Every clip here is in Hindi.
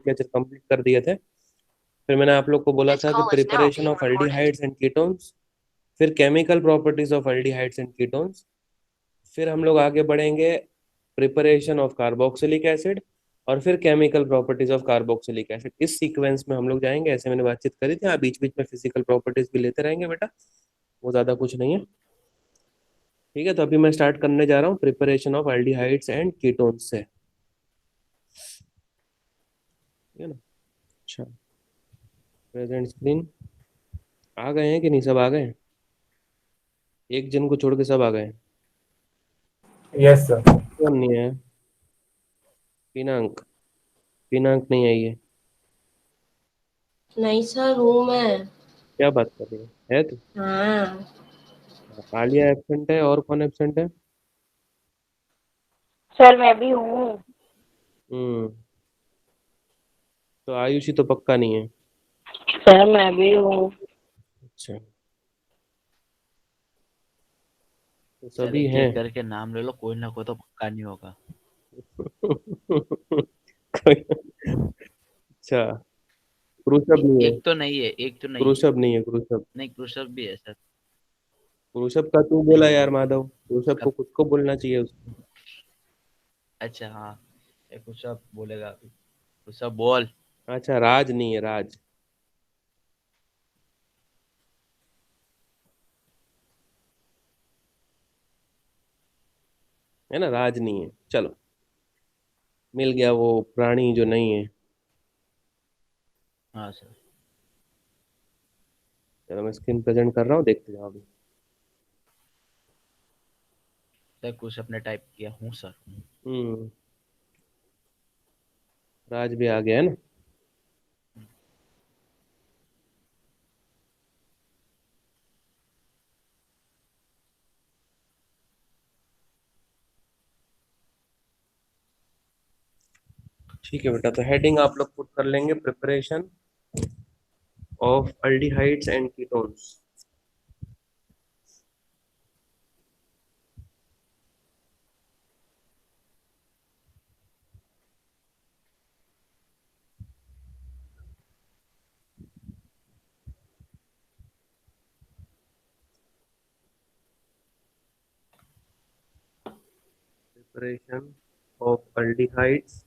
लेक्चर कंप्लीट कर दिए थे। फिर मैंने आप लोग को बोला था कि preparation of aldehydes and ketones, फिर chemical properties of aldehydes and ketones, फिर हम लोग आगे बढ़ेंगे प्रिपरेशन ऑफ कार्बोक्सिलिक एसिड, और फिर chemical properties of carboxylic acid. इस सीक्वेंस में हम लोग जाएंगे, ऐसे मैंने बातचीत करी थी। आप बीच बीच में फिजिकल प्रॉपर्टीज भी लेते रहेंगे बेटा, वो ज़्यादा कुछ नहीं है। ठीक है, तो अभी मैं स्टार्ट करने जा रहा हूँ preparation of aldehydes and ketones से। ठीक है ना। अच्छा, प्रेजेंट स्क्रीन आ गए हैं कि नहीं? सब आ गए हैं? एक जन को छोड़ के सब आ गए हैं? Yes sir. कौन नहीं है? पिनांक, पिनांक नहीं आई है? नहीं सर, रूम है। क्या बात कर रही है तो? हाँ आलिया एब्सेंट है, और कौन एब्सेंट है? सर मैं भी हूँ। हम्म। तो आयुषी तो पक्का नहीं है। सर मैं भी हूँ। अच्छा, तो सर सभी एक हैं। एक करके नाम ले लो, कोई ना कोई तो पक्का नहीं होगा। अच्छा, क्रुशब नहीं है? एक तो नहीं है, एक तो नहीं है। क्रुशब नहीं है, क्रुशब। नहीं, कृषभ भी है सर। क्रुशब का तू बोला नहीं यार नहीं। माधव, क्रुशब को कब? खुद को बोलना चाहिए उसको। अच्छा हाँ, एक कृषभ बोलेगा अभी। कृषभ बोल। अच्छा, राज नहीं है, राज। है ना, राज नहीं है। चलो, मिल गया वो प्राणी जो नहीं है। हाँ सर। चलो मैं स्क्रीन प्रेजेंट कर रहा हूँ, देखते जाओ अभी। सर कुछ अपने टाइप किया हूँ सर। हम्म। राज भी आ गया है ना। ठीक है बेटा, तो हेडिंग आप लोग पुट कर लेंगे, preparation of aldehydes and ketones. Preparation of aldehydes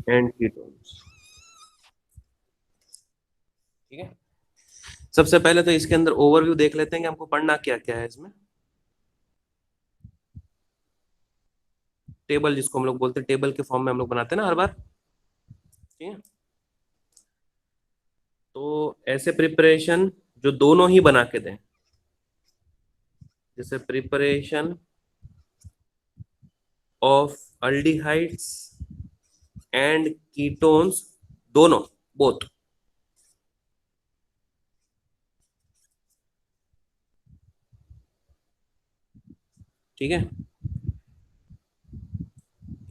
and ketones. ठीक है, सबसे पहले तो इसके अंदर ओवरव्यू देख लेते हैं कि हमको पढ़ना क्या क्या है इसमें। टेबल जिसको हम लोग बोलते हैं, टेबल के फॉर्म में हम लोग बनाते हैं ना हर बार। ठीक है, तो ऐसे प्रिपरेशन जो दोनों ही बना के दें, जैसे preparation of aldehydes and ketones, दोनों, बोथ। ठीक है,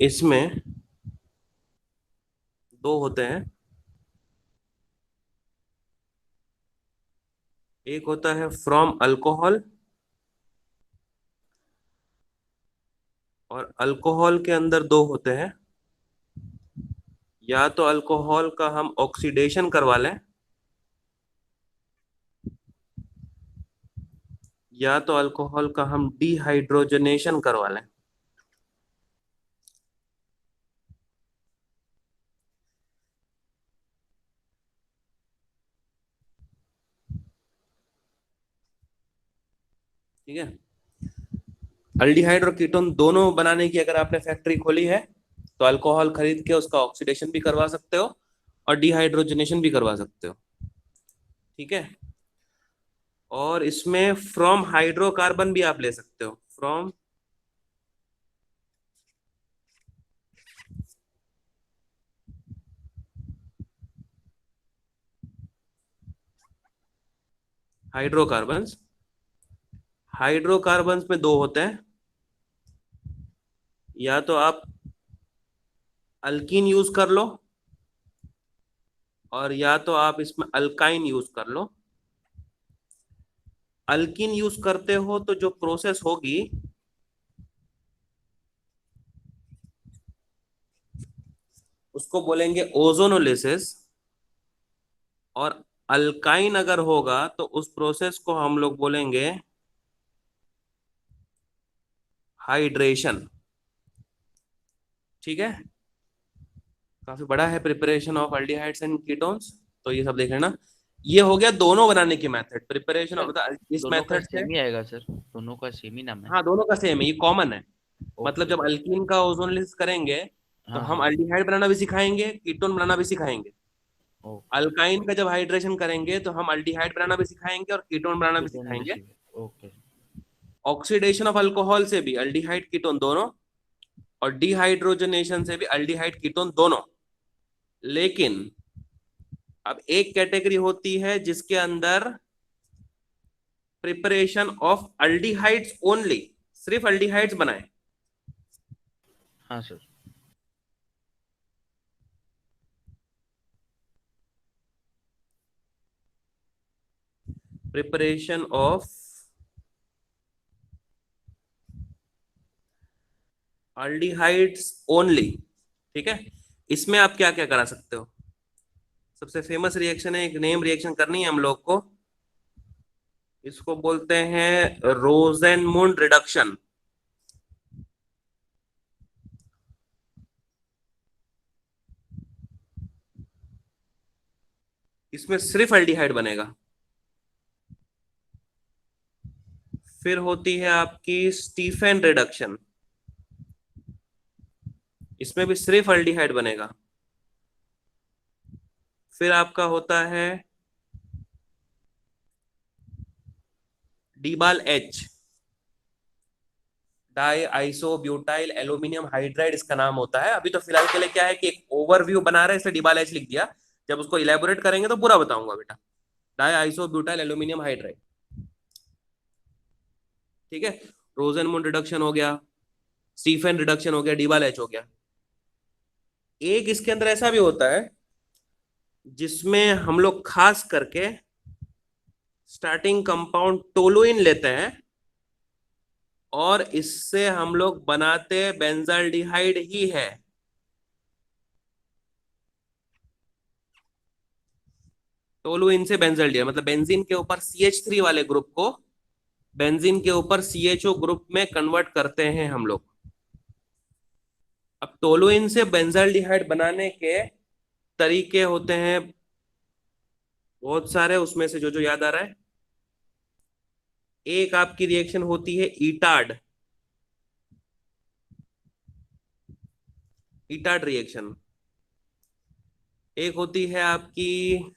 इसमें दो होते हैं। एक होता है फ्रॉम अल्कोहल, और अल्कोहल के अंदर दो होते हैं। या तो अल्कोहल का हम ऑक्सीडेशन करवा लें, या तो अल्कोहल का हम डिहाइड्रोजनेशन करवा लें। ठीक है, अल्डिहाइड और कीटोन दोनों बनाने की अगर आपने फैक्ट्री खोली है, तो अल्कोहल खरीद के उसका ऑक्सीडेशन भी करवा सकते हो और डिहाइड्रोजनेशन भी करवा सकते हो। ठीक है, और इसमें फ्रॉम हाइड्रोकार्बन भी आप ले सकते हो, फ्रॉम हाइड्रोकार्बन्स। हाइड्रोकार्बन्स में दो होते हैं, या तो आप अल्कीन यूज कर लो, और या तो आप इसमें अल्काइन यूज कर लो। अल्कीन यूज करते हो तो जो प्रोसेस होगी उसको बोलेंगे ओजोनोलिसिस, और अल्काइन अगर होगा तो उस प्रोसेस को हम लोग बोलेंगे हाइड्रेशन। ठीक है, काफी बड़ा है preparation of aldehydes and ketones, तो ये सब देख लेना। ये हो गया दोनों बनाने की मेथड, प्रिपरेशन सर ऑफ इस दोनों का मेथड से। सेम ही आएगा सर, दोनों का सेम ही नाम है। हाँ, दोनों का सेम है, ये कॉमन है। मतलब ओके। जब अल्कीन का ओजोनोलिसिस करेंगे तो हाँ हम हाँ। एल्डिहाइड बनाना भी सिखाएंगे, कीटोन बनाना भी सिखाएंगे। ओके। अल्काइन का जब हाइड्रेशन करेंगे तो हम एल्डिहाइड बनाना भी सिखाएंगे और कीटोन बनाना भी कीटोन भी सिखाएंगे। सीखे। ओके। ऑक्सीडेशन ऑफ अल्कोहल से भी एल्डिहाइड कीटोन दोनों, और डिहाइड्रोजनेशन से भी एल्डिहाइड कीटोन दोनों। लेकिन अब एक कैटेगरी होती है जिसके अंदर प्रिपरेशन ऑफ एल्डिहाइड्स ओनली, सिर्फ एल्डिहाइड्स बनाए। हाँ sir. Preparation of aldehydes only. ठीक है, इसमें आप क्या क्या करा सकते हो? सबसे फेमस रिएक्शन है, एक नेम रिएक्शन करनी है हम लोग को, इसको बोलते हैं रोजेनमुंड रिडक्शन। इसमें सिर्फ एल्डिहाइड बनेगा। फिर होती है आपकी स्टीफन रिडक्शन, इसमें भी सिर्फ एल्डिहाइड बनेगा। फिर आपका होता है DIBAL H, di iso butyl aluminium hydride इसका नाम होता है। अभी तो फिलहाल के लिए क्या है कि एक ओवरव्यू बना रहे हैं, इसलिए डीबाल एच लिख दिया। जब उसको इलेबोरेट करेंगे तो पूरा बताऊंगा बेटा। Di iso butyl aluminium hydride. ठीक है, रोजेनमुंड रिडक्शन हो गया, स्टीफन रिडक्शन हो गया, डीबाल एच हो गया। एक इसके अंदर ऐसा भी होता है जिसमें हम लोग खास करके स्टार्टिंग कंपाउंड टोलुइन लेते हैं और इससे हम लोग बनाते बेंजाल्डिहाइड ही है। टोलुइन से बेंजाल्डिहाइड मतलब बेंजीन के ऊपर CH3 वाले ग्रुप को बेंजीन के ऊपर CHO ग्रुप में कन्वर्ट करते हैं हम लोग। अब टोलुइन से बेंजाल्डिहाइड बनाने के तरीके होते हैं बहुत सारे, उसमें से जो जो याद आ रहा है, एक आपकी रिएक्शन होती है ईटाड, ईटाड रिएक्शन। एक होती है आपकी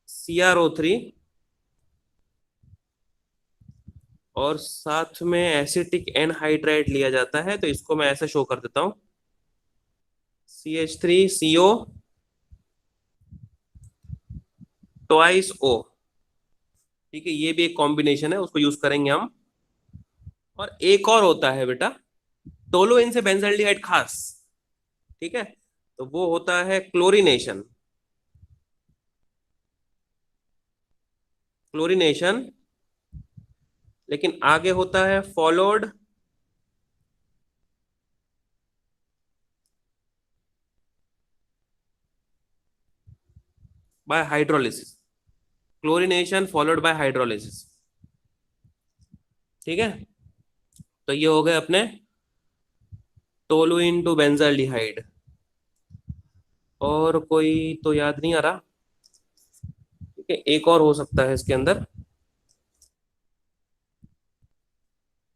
CrO3, और साथ में एसिटिक एनहाइड्राइड लिया जाता है, तो इसको मैं ऐसे शो कर देता हूं, CH3CO ट्वाइस O। ठीक है, ये भी एक कॉम्बिनेशन है, उसको यूज करेंगे हम। और एक और होता है बेटा टोलुइन से बेंजाल्डिहाइड खास। ठीक है, तो वो होता है क्लोरीनेशन। क्लोरीनेशन, लेकिन आगे होता है followed by hydrolysis. Chlorination followed by hydrolysis. ठीक है, तो ये हो गए अपने टोलुइन टू बेंजाल्डिहाइड। और कोई तो याद नहीं आ रहा। ठीक है, एक और हो सकता है इसके अंदर,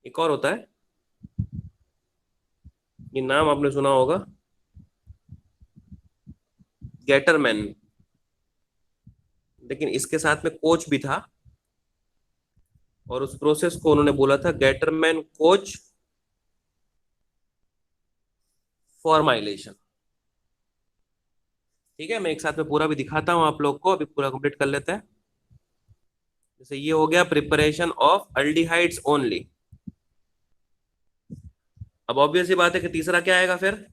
एक और होता है, ये नाम आपने सुना होगा, गेटरमैन। लेकिन इसके साथ में कोच भी था, और उस प्रोसेस को उन्होंने बोला था गेटरमैन कोच फॉर्माइलेशन। ठीक है, मैं एक साथ में पूरा भी दिखाता हूं आप लोग को, अभी पूरा कंप्लीट कर लेते हैं। जैसे ये हो गया प्रिपरेशन ऑफ एल्डिहाइड्स ओनली। अब ऑब्वियस सी बात है कि तीसरा क्या आएगा फिर?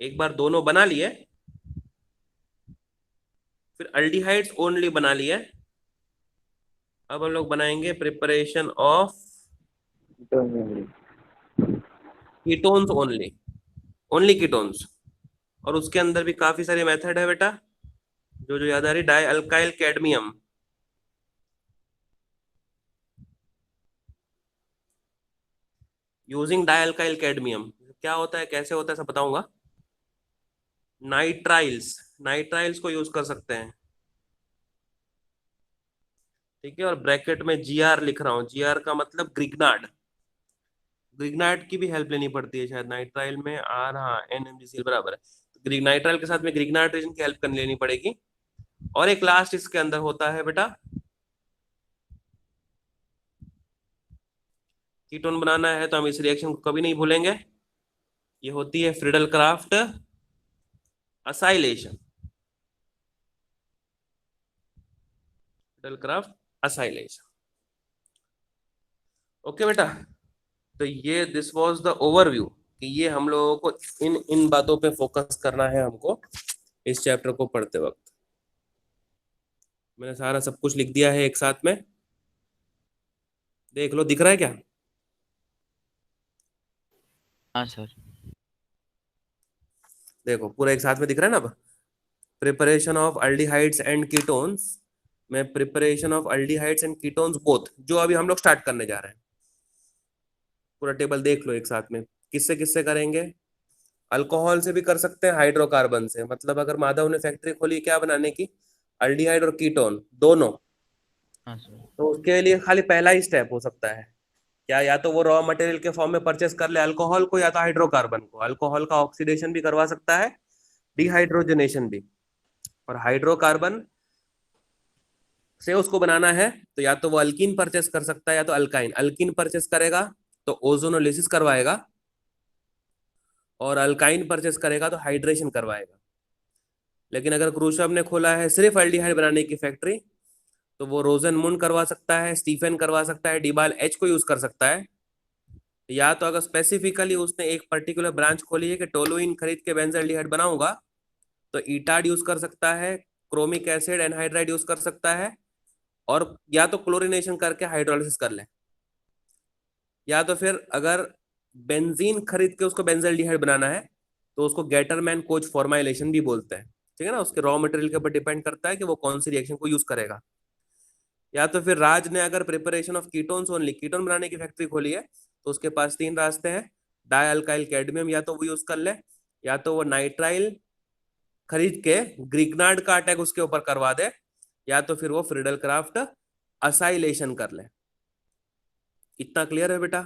एक बार दोनों बना लिए, फिर एल्डिहाइड्स ओनली बना लिए, अब हम लोग बनाएंगे preparation of ketones only, only ketones. और उसके अंदर भी काफी सारे मेथड है बेटा, जो जो याद आ रही, die alkyl cadmium, using die alkyl cadmium क्या होता है, कैसे होता है, सब बताऊंगा। नाइट्राइल्स, नाइट्राइल्स को यूज कर सकते हैं, ठीक है। और ब्रैकेट में जीआर लिख रहा हूं, जीआर का मतलब ग्रिग्नार्ड, ग्रिग्नार्ड की भी हेल्प लेनी पड़ती है शायद नाइट्राइल में, आर हाँ NaMgCl बराबर है, तो नाइट्राइल के साथ में ग्रिग्नार्ड रीजन की हेल्प कर लेनी पड़ेगी। और एक लास्ट इसके अंदर होता है बेटा, कीटोन बनाना है तो हम इस रिएक्शन को कभी नहीं भूलेंगे, ये होती है Friedel craft acylation, Friedel craft acylation. Okay बेटा, तो ये दिस वाज द ओवरव्यू, कि ये हम लोगों को इन इन बातों पे फोकस करना है हमको इस चैप्टर को पढ़ते वक्त। मैंने सारा सब कुछ लिख दिया है एक साथ में, देख लो, दिख रहा है क्या? हाँ सर। देखो पूरा एक साथ में दिख रहा है ना अब। Preparation of aldehydes and ketones में, preparation of aldehydes and ketones both, जो अभी हम लोग स्टार्ट करने जा रहे हैं, पूरा टेबल देख लो एक साथ में। किससे किससे करेंगे? अल्कोहल से भी कर सकते हैं, हाइड्रोकार्बन से, मतलब अगर माधव ने फैक्ट्री खोली क्या बनाने की, अल्डिहाइड और कीटोन दोनों, हाँ सर। तो उसके लिए खाली पहला ही स्टेप हो सकता है क्या, या तो वो रॉ मटेरियल के फॉर्म में परचेस कर ले अल्कोहल को, या तो हाइड्रोकार्बन को। अल्कोहल का ऑक्सीडेशन भी करवा सकता है, डिहाइड्रोजनेशन भी। और हाइड्रोकार्बन से उसको बनाना है तो या तो वो अल्कीन परचेस कर सकता है या तो अल्काइन। अल्कीन परचेस करेगा तो ओजोनोलिसिस करवाएगा, और अल्काइन परचेस करेगा तो हाइड्रेशन करवाएगा। लेकिन अगर क्रूशव ने खोला है सिर्फ एल्डिहाइड बनाने की फैक्ट्री, तो वो रोजन मुन करवा सकता है, स्टीफन करवा सकता है, डिबाल एच को यूज कर सकता है, या तो अगर स्पेसिफिकली उसने एक पर्टिकुलर ब्रांच खोली है कि टोलुइन खरीद के बेंजल्डिहाइड बनाऊंगा, तो ईटाड यूज कर सकता है, क्रोमिक एसिड एनहाइड्राइड यूज कर सकता है, और या तो क्लोरिनेशन करके हाइड्रोलिसिस कर ले, या तो फिर अगर बेंजीन खरीद के उसको बेंजल्डिहाइड बनाना है तो उसको गेटरमैन कोच फॉर्माइलेशन भी बोलते हैं, ठीक है ना। उसके रॉ मटेरियल के ऊपर डिपेंड करता है कि वो कौन सी रिएक्शन को यूज करेगा। या तो फिर राज ने अगर preparation of ketones only, ketone बनाने की फैक्ट्री खोली है, तो उसके पास तीन रास्ते हैं, डाई अल्काइल कैडमियम या तो वो यूज कर ले, या तो वो नाइट्राइल खरीद के ग्रिग्नार्ड का अटैक उसके ऊपर करवा दे, या तो फिर वो फ्रीडल क्राफ्ट असाइलेशन कर ले। इतना क्लियर है बेटा?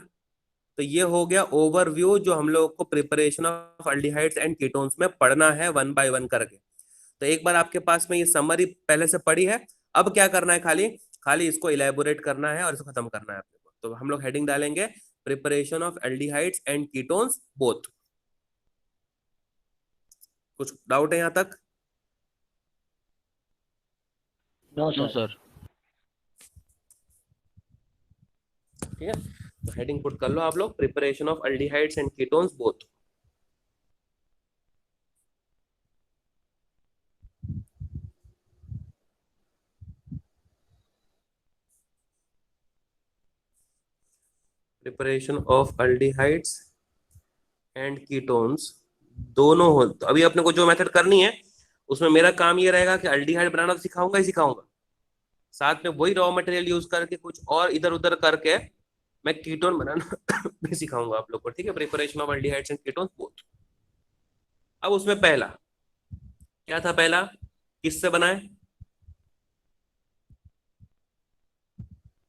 तो ये हो गया ओवरव्यू जो हम लोग को preparation of aldehydes and ketones में पढ़ना है वन बाय वन करके। तो एक बार आपके पास में ये समरी पहले से पढ़ी है, अब क्या करना है, खाली खाली इसको इलेबोरेट करना है और इसको खत्म करना है आपको। तो हम लोग हेडिंग डालेंगे preparation of aldehydes and ketones both. कुछ डाउट है यहां तक? No no sir. सर। ठीक है, तो हेडिंग पुट कर लो आप लोग, preparation of aldehydes and ketones both. Preparation of aldehydes and ketones दोनों हो, तो अभी अपने को जो मेथड करनी है उसमें मेरा काम ये रहेगा कि एल्डिहाइड बनाना तो सिखाऊंगा ही सिखाऊंगा, साथ में वही रॉ मटेरियल यूज करके कुछ और इधर उधर करके मैं कीटोन बनाना भी सिखाऊंगा आप लोग को, ठीक है। Preparation of aldehydes and ketones both. अब उसमें पहला क्या था, पहला किससे बनाए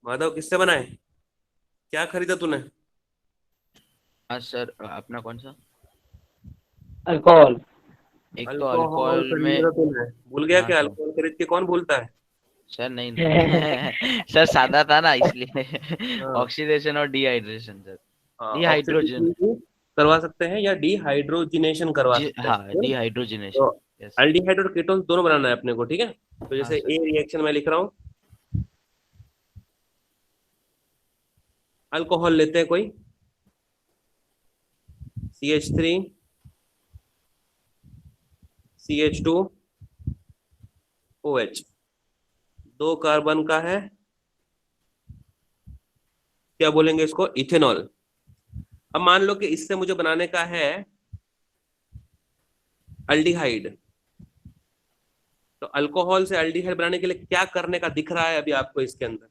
माधव, किससे बनाए, क्या खरीदा तूने? हाँ सर, अपना कौन सा? अल्कोहल। एक तो अल्कोहल अल्कोहल में। खरीदा तूने, भूल गया हाँ क्या? सर। अल्कोहल खरीद के कौन भूलता है? सर नहीं नहीं सर सादा था ना इसलिए हाँ, ऑक्सीडेशन और डिहाइड्रेशन सर। Oxidation dehydrogen. भी करवा सकते हैं या डिहाइड्रोजिनेशन करवा जी सकते हाँ, हैं। तो डिहाइड्रोजनेशन। यस। एल्डिहाइड और कीटोन दोनों बनाना है अपने को, ठीक है। तो हाँ जैसे सर। ए रिएक्शन में लिख रहा हूँ, अल्कोहल लेते हैं कोई, CH3 CH2 OH, दो कार्बन का है, क्या बोलेंगे इसको, इथेनॉल। अब मान लो कि इससे मुझे बनाने का है अल्डिहाइड, तो अल्कोहल से अल्डिहाइड बनाने के लिए क्या करने का दिख रहा है अभी आपको इसके अंदर,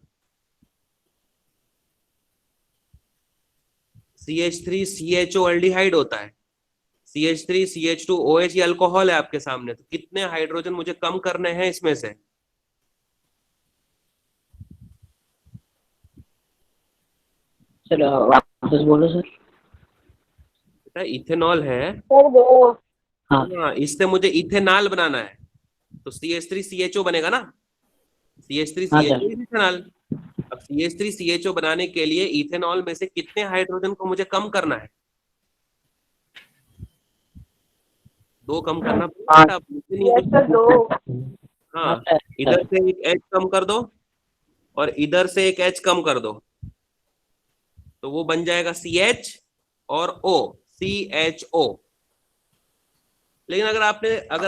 CH3CHO अल्डिहाइड होता है, CH3CH2OH ये अल्कोहल है आपके सामने, तो कितने हाइड्रोजन मुझे कम करने हैं इसमें से, सर वापस बोलो सर। बेटा इथेनॉल है, सर दो। हाँ हाँ इससे मुझे इथेनॉल बनाना है, तो CH3CHO बनेगा ना, हाँ CH3CHO सर। इथेनॉल। अब CH3CHO बनाने के लिए इथेनॉल में से कितने हाइड्रोजन को मुझे कम करना है, दो कम करना हाँ। पड़ेगा, आप मुझे नहीं यस कुछ। सर दो। हाँ हाँ, सर। इधर से एक H कम कर दो और इधर से एक H कम कर दो, तो वो बन जाएगा CH और O, CHO। लेकिन अगर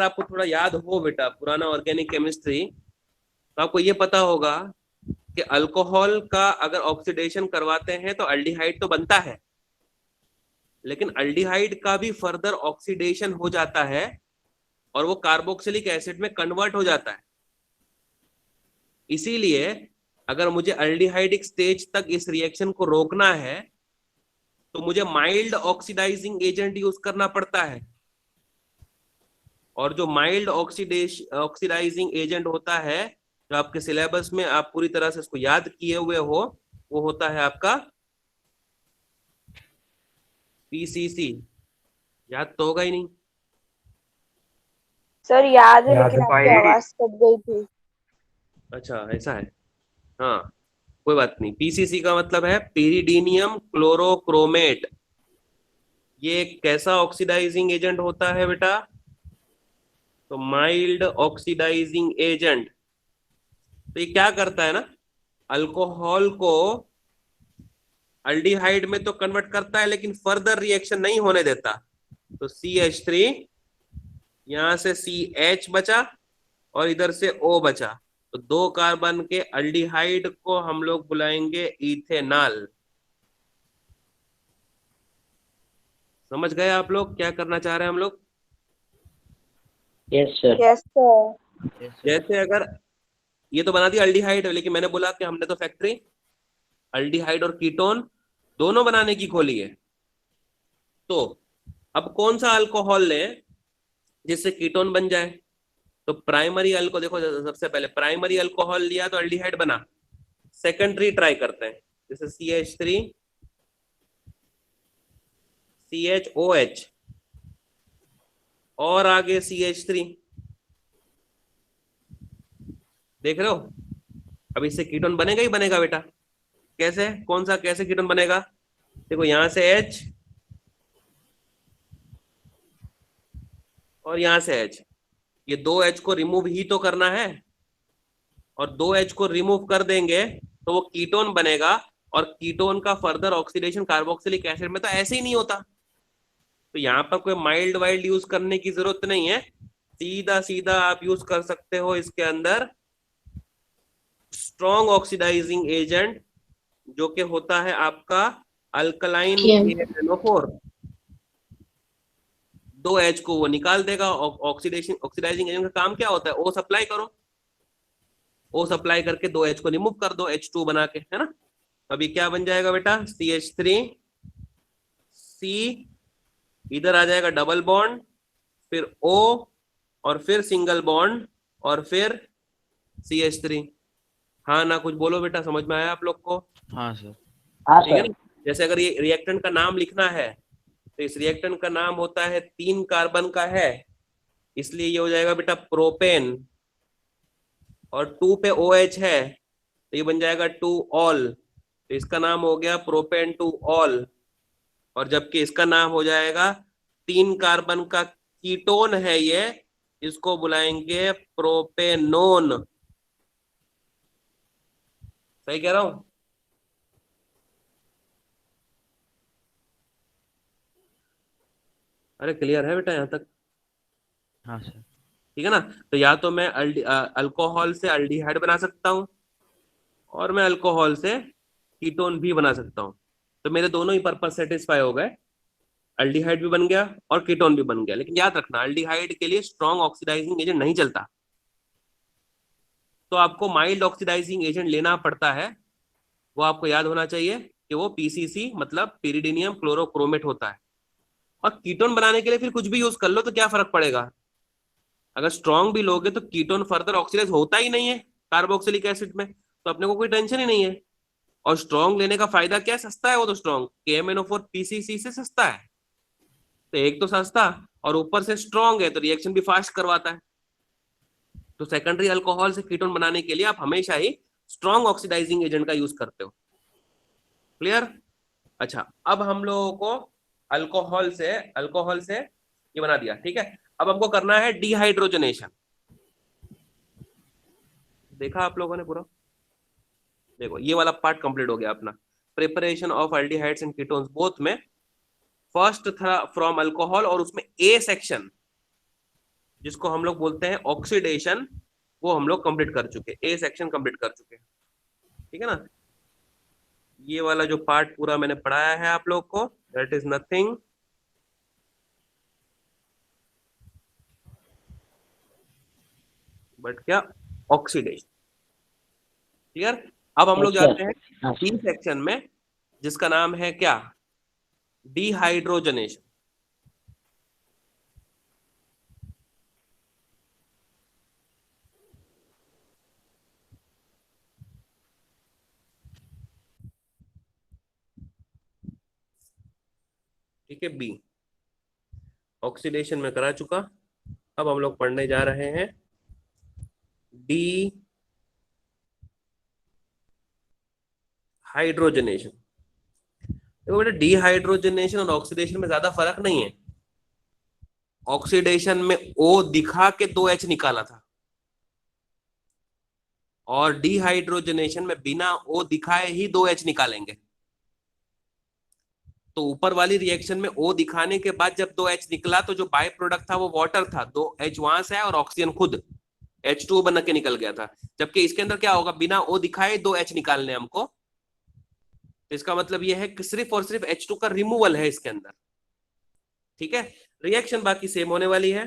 आपको थोड़ा याद हो बेटा पुराना ऑर्गेनिक केमिस्ट्री, तो आपको ये पता होगा कि अल्कोहल का अगर ऑक्सीडेशन करवाते हैं तो अल्डिहाइड तो बनता है, लेकिन अल्डिहाइड का भी फर्दर ऑक्सीडेशन हो जाता है और वो कार्बोक्सिलिक एसिड में कन्वर्ट हो जाता है। इसीलिए अगर मुझे अल्डिहाइडिक स्टेज तक इस रिएक्शन को रोकना है तो मुझे माइल्ड ऑक्सीडाइजिंग एजेंट यूज करना पड़ता है, और जो माइल्ड ऑक्सीडाइजिंग एजेंट होता है, जो आपके सिलेबस में आप पूरी तरह से इसको याद किए हुए हो, वो होता है आपका PCC। याद तो होगा ही नहीं। सर याद है याद लेकिन है। आपकी आवाज कट गई थी। अच्छा ऐसा है, हाँ कोई बात नहीं। PCC का मतलब है पीरिडीनियम क्लोरोक्रोमेट। ये एक कैसा ऑक्सीडाइजिंग एजेंट होता है बेटा, तो माइल्ड ऑक्सीडाइजिंग एजेंट। तो ये क्या करता है ना, अल्कोहल को अल्डिहाइड में तो कन्वर्ट करता है लेकिन फर्दर रिएक्शन नहीं होने देता। तो CH3, यहां से CH बचा और इधर से O बचा, तो दो कार्बन के अल्डिहाइड को हम लोग बुलाएंगे इथेनॉल। समझ गए आप लोग क्या करना चाह रहे हैं हम लोग। Yes sir. Yes sir. Yes, sir. जैसे अगर ये तो बना दिया अल्डिहाइड, लेकिन मैंने बोला कि हमने तो फैक्ट्री अल्डिहाइड और कीटोन दोनों बनाने की खोली है, तो अब कौन सा अल्कोहल लें जिससे कीटोन बन जाए। तो प्राइमरी अल्को देखो, सबसे पहले प्राइमरी अल्कोहल लिया तो अल्डिहाइड बना, सेकेंडरी ट्राई करते हैं, जैसे CH3CHOH और आगे CH3, देख रहे हो। अब इससे कीटोन बनेगा ही बनेगा बेटा। कैसे, कौन सा कैसे कीटोन बनेगा, देखो यहां से H और यहां से H, ये दो H को रिमूव ही तो करना है, और दो H को रिमूव कर देंगे तो वो कीटोन बनेगा, और कीटोन का फर्दर ऑक्सीडेशन कार्बोक्सिलिक एसिड में तो ऐसे ही नहीं होता। तो यहाँ पर कोई माइल्ड वाइल्ड यूज करने की जरूरत नहीं है, सीधा सीधा आप यूज कर सकते हो इसके अंदर स्ट्रॉन्ग ऑक्सीडाइजिंग एजेंट, जो कि होता है आपका अल्कलाइन KNO4। दो H को वो निकाल देगा। ऑक्सीडाइजिंग एजेंट का काम क्या होता है, O सप्लाई करो, O सप्लाई करके दो H को रिमूव कर दो H2 बना के, है ना। अभी क्या बन जाएगा बेटा, CH3C, इधर आ जाएगा डबल बॉन्ड, फिर O और फिर सिंगल बॉन्ड और फिर CH3। हाँ ना, कुछ बोलो बेटा, समझ में आया आप लोग को। हाँ सर। हाँ ठीक है सर। ना। जैसे अगर ये रिएक्टेंट का नाम लिखना है, तो इस रिएक्टेंट का नाम होता है, 3 कार्बन का है, इसलिए ये हो जाएगा बेटा प्रोपेन, और 2 पे OH है तो ये बन जाएगा 2 ऑल, तो इसका नाम हो गया प्रोपेन 2 ऑल। और जबकि इसका नाम हो जाएगा, 3 कार्बन का कीटोन है ये, इसको बुलाएंगे प्रोपेनोन। सही कह रहा हूं। अरे क्लियर है बेटा यहाँ तक, हाँ सर। ठीक है ना। तो या तो मैं अल्कोहल से अल्डिहाइड बना सकता हूं, और मैं अल्कोहल से कीटोन भी बना सकता हूँ। तो मेरे दोनों ही पर्पस सेटिस्फाई हो गए, अल्डिहाइड भी बन गया और कीटोन भी बन गया। लेकिन याद रखना, अल्डिहाइड के लिए स्ट्रॉन्ग ऑक्सीडाइजिंग एजेंट नहीं चलता, तो आपको माइल्ड ऑक्सीडाइजिंग एजेंट लेना पड़ता है। वो आपको याद होना चाहिए कि वो पीसीसी मतलब पिरिडीनियम क्लोरोक्रोमेट होता है। और कीटोन बनाने के लिए फिर कुछ भी यूज कर लो तो क्या फर्क पड़ेगा, अगर स्ट्रॉन्ग भी लोगे तो कीटोन फर्दर ऑक्सीडाइज होता ही नहीं है कार्बोक्सिलिक एसिड में, तो अपने को कोई टेंशन ही नहीं है। और स्ट्रॉन्ग लेने का फायदा क्या है, सस्ता है वो तो, स्ट्रॉन्ग KMnO4 पीसीसी से सस्ता है। तो एक तो सस्ता और ऊपर से स्ट्रॉन्ग है, तो रिएक्शन भी फास्ट करवाता है। तो सेकेंडरी अल्कोहल से कीटोन बनाने के लिए आप हमेशा ही स्ट्रॉन्ग ऑक्सीडाइजिंग एजेंट का यूज करते हो। क्लियर? अच्छा, अब हम लोगों को अल्कोहल से ये बना दिया, ठीक है। अब हमको करना है डिहाइड्रोजनेशन। देखा आप लोगों ने पूरा? देखो ये वाला पार्ट कंप्लीट हो गया अपना, preparation of aldehydes and ketones both में। फर्स्ट था फ्रॉम अल्कोहल, और उसमें ए सेक्शन जिसको हम लोग बोलते हैं ऑक्सीडेशन, वो हम लोग कंप्लीट कर चुके, ए सेक्शन कंप्लीट कर चुके, ठीक है ना। ये वाला जो पार्ट पूरा मैंने पढ़ाया है आप लोग को, दैट इज नथिंग बट क्या, ऑक्सीडेशन। क्लियर? अब हम लोग जाते हैं डी सेक्शन में, जिसका नाम है क्या, डिहाइड्रोजनेशन। ठीक है, बी ऑक्सीडेशन में करा चुका। अब हम लोग पढ़ने जा रहे हैं डी हाइड्रोजनेशन। देखो बेटा, डिहाइड्रोजनेशन और ऑक्सीडेशन में ज्यादा फर्क नहीं है। ऑक्सीडेशन में O दिखा के 2H निकाला था, और डिहाइड्रोजनेशन में बिना O दिखाए ही 2H निकालेंगे। तो ऊपर वाली रिएक्शन में O दिखाने के बाद जब 2H निकला तो जो बाय प्रोडक्ट था वो वाटर था, 2H वहां से आया और ऑक्सीजन खुद H2O बन के निकल गया था। जबकि इसके अंदर क्या होगा, बिना O दिखाए 2H निकालने हमको, तो इसका मतलब यह है कि सिर्फ और सिर्फ H2 का रिमूवल है इसके अंदर। ठीक है, रिएक्शन बाकी सेम होने वाली है।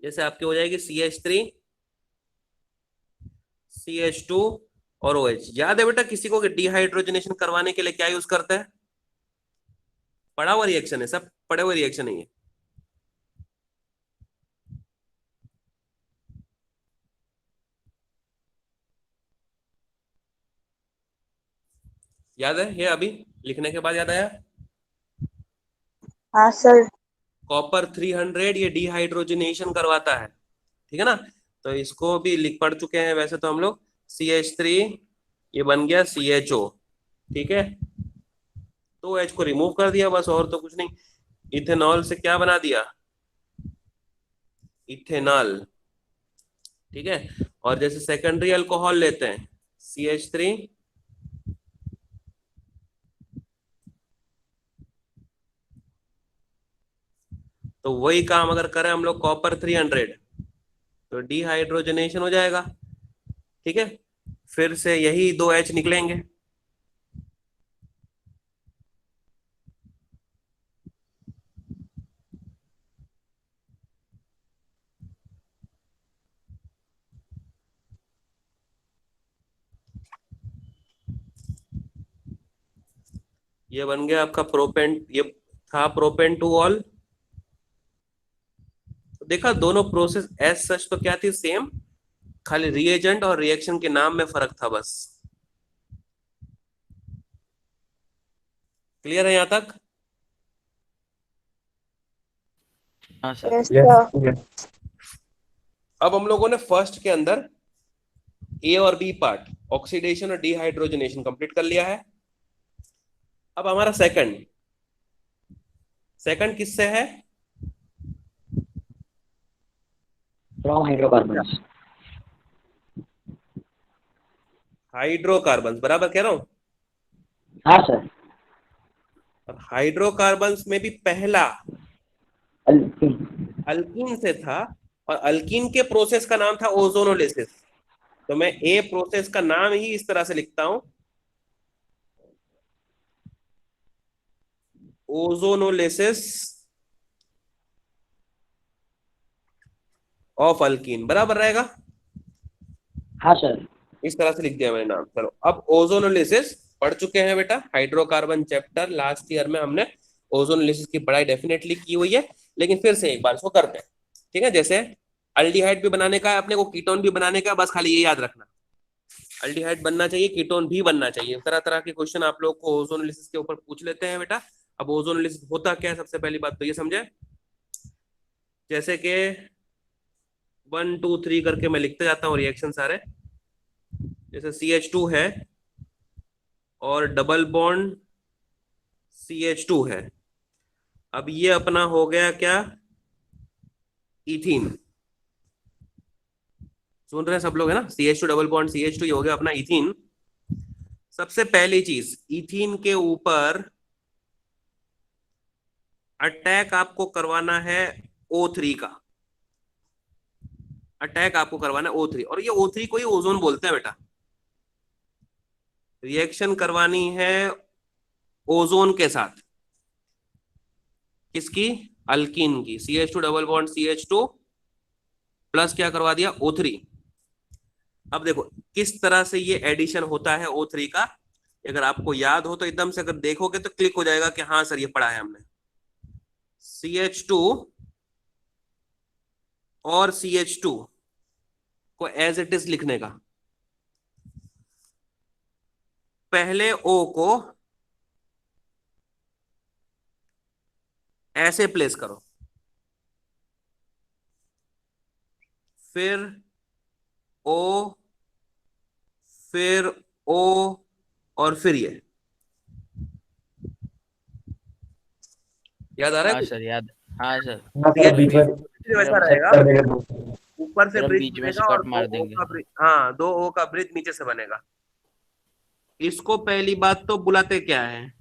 जैसे आपकी हो जाएगी CH3 CH2 और OH। याद है बेटा किसी को कि डिहाइड्रोजनेशन करवाने के लिए क्या यूज करते हैं? पढ़ा हुआ रिएक्शन है, सब पढ़े हुए रिएक्शन है ये। याद है ये? अभी लिखने के बाद याद आया? हाँ सर। कॉपर 300 ये डिहाइड्रोजनेशन करवाता है, ठीक है ना। तो इसको भी लिख पढ़ चुके हैं वैसे तो हम लोग। CH3 ये बन गया CHO, ठीक है। तो H को रिमूव कर दिया बस, और तो कुछ नहीं। इथेनॉल से क्या बना दिया, इथेनॉल, ठीक है। और जैसे सेकेंडरी अल्कोहल लेते हैं CH3 तो वही काम अगर करें हम लोग कॉपर 300 तो डिहाइड्रोजनेशन हो जाएगा, ठीक है। फिर से यही 2H निकलेंगे। ये बन गया आपका प्रोपेन, ये था प्रोपेन टू ऑल। देखा दोनों प्रोसेस एज सच तो क्या थी, सेम, खाली रिएजेंट और रिएक्शन के नाम में फर्क था बस। क्लियर है यहां तक? हाँ sir. Yes Yes, sir. yes. अब हम लोगों ने फर्स्ट के अंदर A और B पार्ट, ऑक्सीडेशन और डिहाइड्रोजनेशन कंप्लीट कर लिया है। अब हमारा सेकंड किससे है? From hydrocarbons. हाइड्रोकार्बन्स, बराबर कह रहा हूं। हाँ सर। और हाइड्रोकार्बन्स में भी पहला अल्कीन। अल्कीन से था, और अल्कीन के प्रोसेस का नाम था ओजोनोलिसिस। तो मैं ए प्रोसेस का नाम ही इस तरह से लिखता हूं, ओजोनोलिसिस ऑफ अल्कीन, बराबर रहेगा। हाँ सर। इस तरह से लिख दिया मैंने नाम। चलो अब ओजोनोलिसिस पढ़ चुके हैं बेटा, हाइड्रोकार्बन चैप्टर लास्ट ईयर में हमने ओजोनोलिसिस की पढ़ाई डेफिनेटली की हुई है, लेकिन फिर से एक बार इसको करते हैं, ठीक है। जैसे अल्डिहाइड भी बनाने का है अपने को, कीटोन भी बनाने का है, बस खाली ये याद रखना, अल्डिहाइड बनना चाहिए, कीटोन भी बनना चाहिए। तरह तरह के क्वेश्चन आप लोग को ओजोनोलिसिस के ऊपर पूछ लेते हैं बेटा। अब ओजोनोलिसिस होता क्या है, सबसे पहली बात तो ये समझे, जैसे कि 1 2 3 करके मैं लिखते जाता हूँ रिएक्शन सारे। जैसे CH2 है और डबल बॉन्ड CH2 है। अब ये अपना हो गया क्या, इथीन। सुन रहे हैं सब लोग, है ना, CH2 डबल बॉन्ड CH2, ये हो गया अपना इथीन। सबसे पहली चीज, इथीन के ऊपर अटैक आपको करवाना है O3 का, अटैक आपको करवाना है O3, और ये O3 को ही ओजोन बोलते हैं बेटा। रिएक्शन करवानी है ओजोन के साथ, किसकी, अल्कीन की। CH2 double bond CH2 plus क्या करवा दिया, O3। अब देखो किस तरह से ये एडिशन होता है O3 का, अगर आपको याद हो तो एकदम से अगर देखोगे तो क्लिक हो जाएगा कि हाँ सर ये पढ़ा है हमने। CH2 और CH2 को एज इट इज लिखने का, पहले O को ऐसे प्लेस करो, फिर O, फिर O, और फिर ये, याद आ रहा है हाँ कुछ? सर याद। हाँ सर। हाँ सर, बीच में वैसा सेट रहेगा, कर देंगे दूसरे। ऊपर से फिर हम ब्रिज बीच में से बनेगा और कट दो मार ओ देंगे। का ब्रिज, हाँ 2 O का ब्रिज नीचे से बनेगा। इसको पहली बात तो बुलाते क्या है,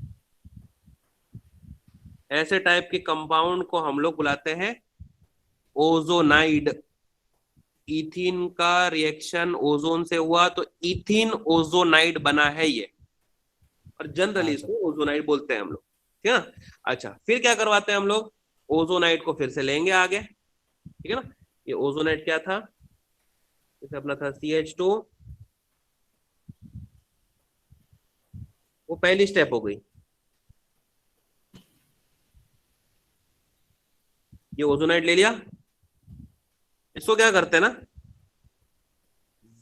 ऐसे टाइप के कंपाउंड को हम लोग बुलाते हैं ओजोनाइड। इथीन का रिएक्शन ओजोन से हुआ तो इथीन ओजोनाइड बना है ये, और जनरली हाँ इसको सर। ओजोनाइड बोलते हैं हम लोग, ठीक है ना। अच्छा फिर क्या करवाते हैं हम लोग, ओजोनाइड को फिर से लेंगे आगे, ठीक है ना। ये ओजोनाइड क्या था, जैसे अपना था CH2, वो पहली स्टेप हो गई। ये ओजोनाइड ले लिया, इसको क्या करते हैं ना,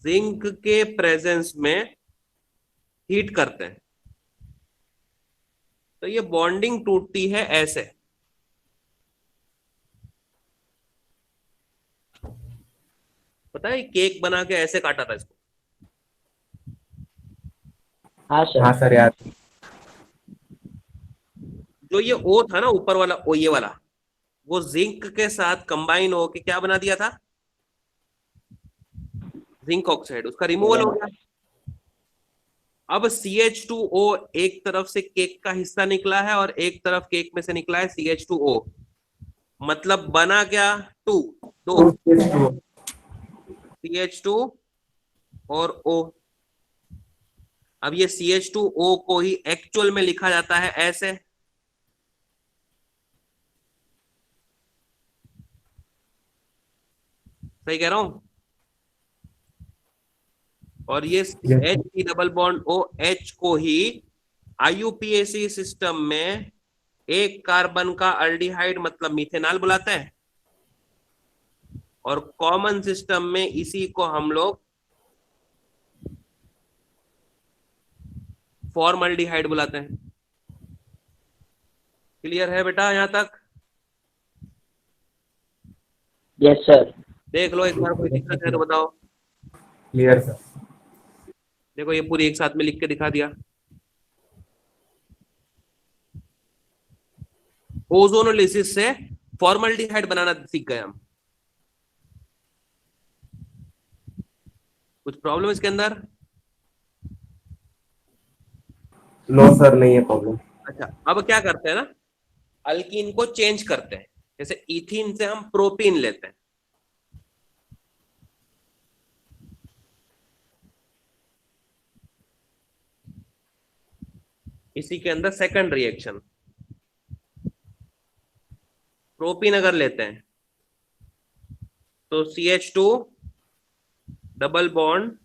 जिंक के प्रेजेंस में हीट करते हैं, तो ये बॉन्डिंग टूटती है ऐसे। पता है केक बना के ऐसे काटा था इसको, हाँ हाँ सर। सर याद। जो ये O था ना ऊपर वाला O, ये वाला, वो जिंक के साथ कंबाइन होके क्या बना दिया था, जिंक ऑक्साइड, उसका रिमूवल हो गया। अब CH2O एक तरफ से केक का हिस्सा निकला है और एक तरफ केक में से निकला है CH2O, मतलब बना क्या, टू, दो, CH2 और O। अब ये CH2O को ही एक्चुअल में लिखा जाता है ऐसे, सही कह रहा हूं। और ये H की डबल बॉन्ड OH को ही IUPAC सिस्टम में एक कार्बन का अल्डिहाइड मतलब मीथेनॉल बुलाते हैं, और कॉमन सिस्टम में इसी को हम लोग फॉर्मल्डिहाइड बुलाते हैं। क्लियर है बेटा यहां तक? Yes sir. देख लो एक बार, कोई दिक्कत है तो बताओ। Clear sir. देखो ये पूरी एक साथ में लिख के दिखा दिया। ओजोनोलिसिस से फॉर्मल्डिहाइड बनाना सीख गए हम। कुछ प्रॉब्लम इसके अंदर? नो सर, नहीं है प्रॉब्लम। अच्छा अब क्या करते हैं ना, अल्कीन को चेंज करते हैं। जैसे इथीन से हम प्रोपीन लेते हैं, इसी के अंदर सेकंड रिएक्शन, प्रोपीन अगर लेते हैं तो CH2 double bond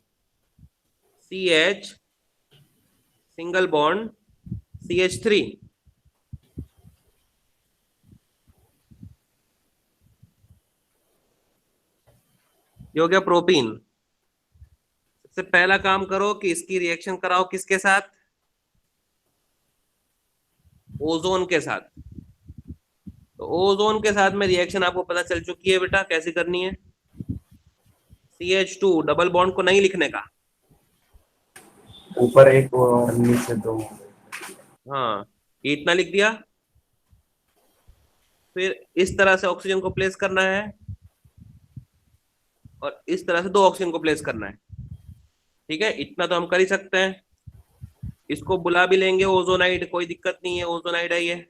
CH single bond CH3, ये हो गया प्रोपीन। सबसे पहला काम करो कि इसकी रिएक्शन कराओ किसके साथ, ओजोन के साथ। तो ओजोन के साथ में रिएक्शन आपको पता चल चुकी है बेटा, कैसे करनी है। CH2 डबल बॉन्ड को नहीं लिखने का, ऊपर एक और नीचे दो। हाँ इतना लिख दिया। फिर इस तरह से ऑक्सीजन को प्लेस करना है और इस तरह से दो ऑक्सीजन को प्लेस करना है। ठीक है, इतना तो हम कर ही सकते हैं। इसको बुला भी लेंगे ओजोनाइड, कोई दिक्कत नहीं है, ओजोनाइड है ये।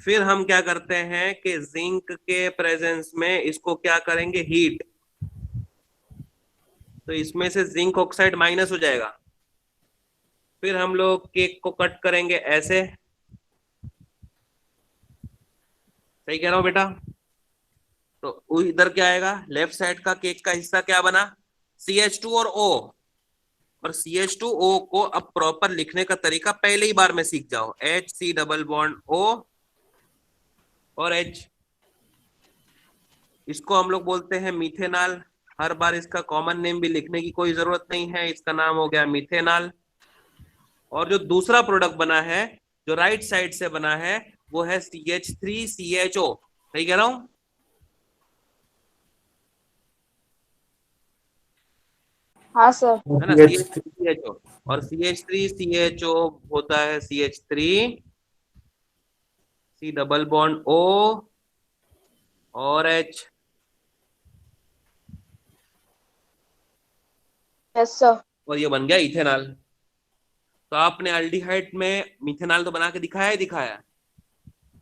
फिर हम क्या करते हैं कि जिंक के प्रेजेंस में इसको क्या करेंगे, हीट। तो इसमें से जिंक ऑक्साइड माइनस हो जाएगा। फिर हम लोग केक को कट करेंगे ऐसे, सही कह रहा हूं बेटा। तो इधर क्या आएगा, लेफ्ट साइड का केक का हिस्सा क्या बना, CH2 और O। और CH2O को अब प्रॉपर लिखने का तरीका पहले ही बार में सीख जाओ, HC डबल बॉन्ड O और H। इसको हम लोग बोलते हैं मीथेनॉल। हर बार इसका कॉमन नेम भी लिखने की कोई जरूरत नहीं है, इसका नाम हो गया मीथेनॉल। और जो दूसरा प्रोडक्ट बना है, जो राइट साइड से बना है, वो है CH3CHO। सही कह रहा हूं, हाँ सर। है ना, CH3CHO। और CH3CHO होता है CH3 C double bond O और H। Yes sir. और ये बन गया इथेनॉल। तो आपने अल्डिहाइड में मिथेनॉल तो बना के दिखाया ही दिखाया,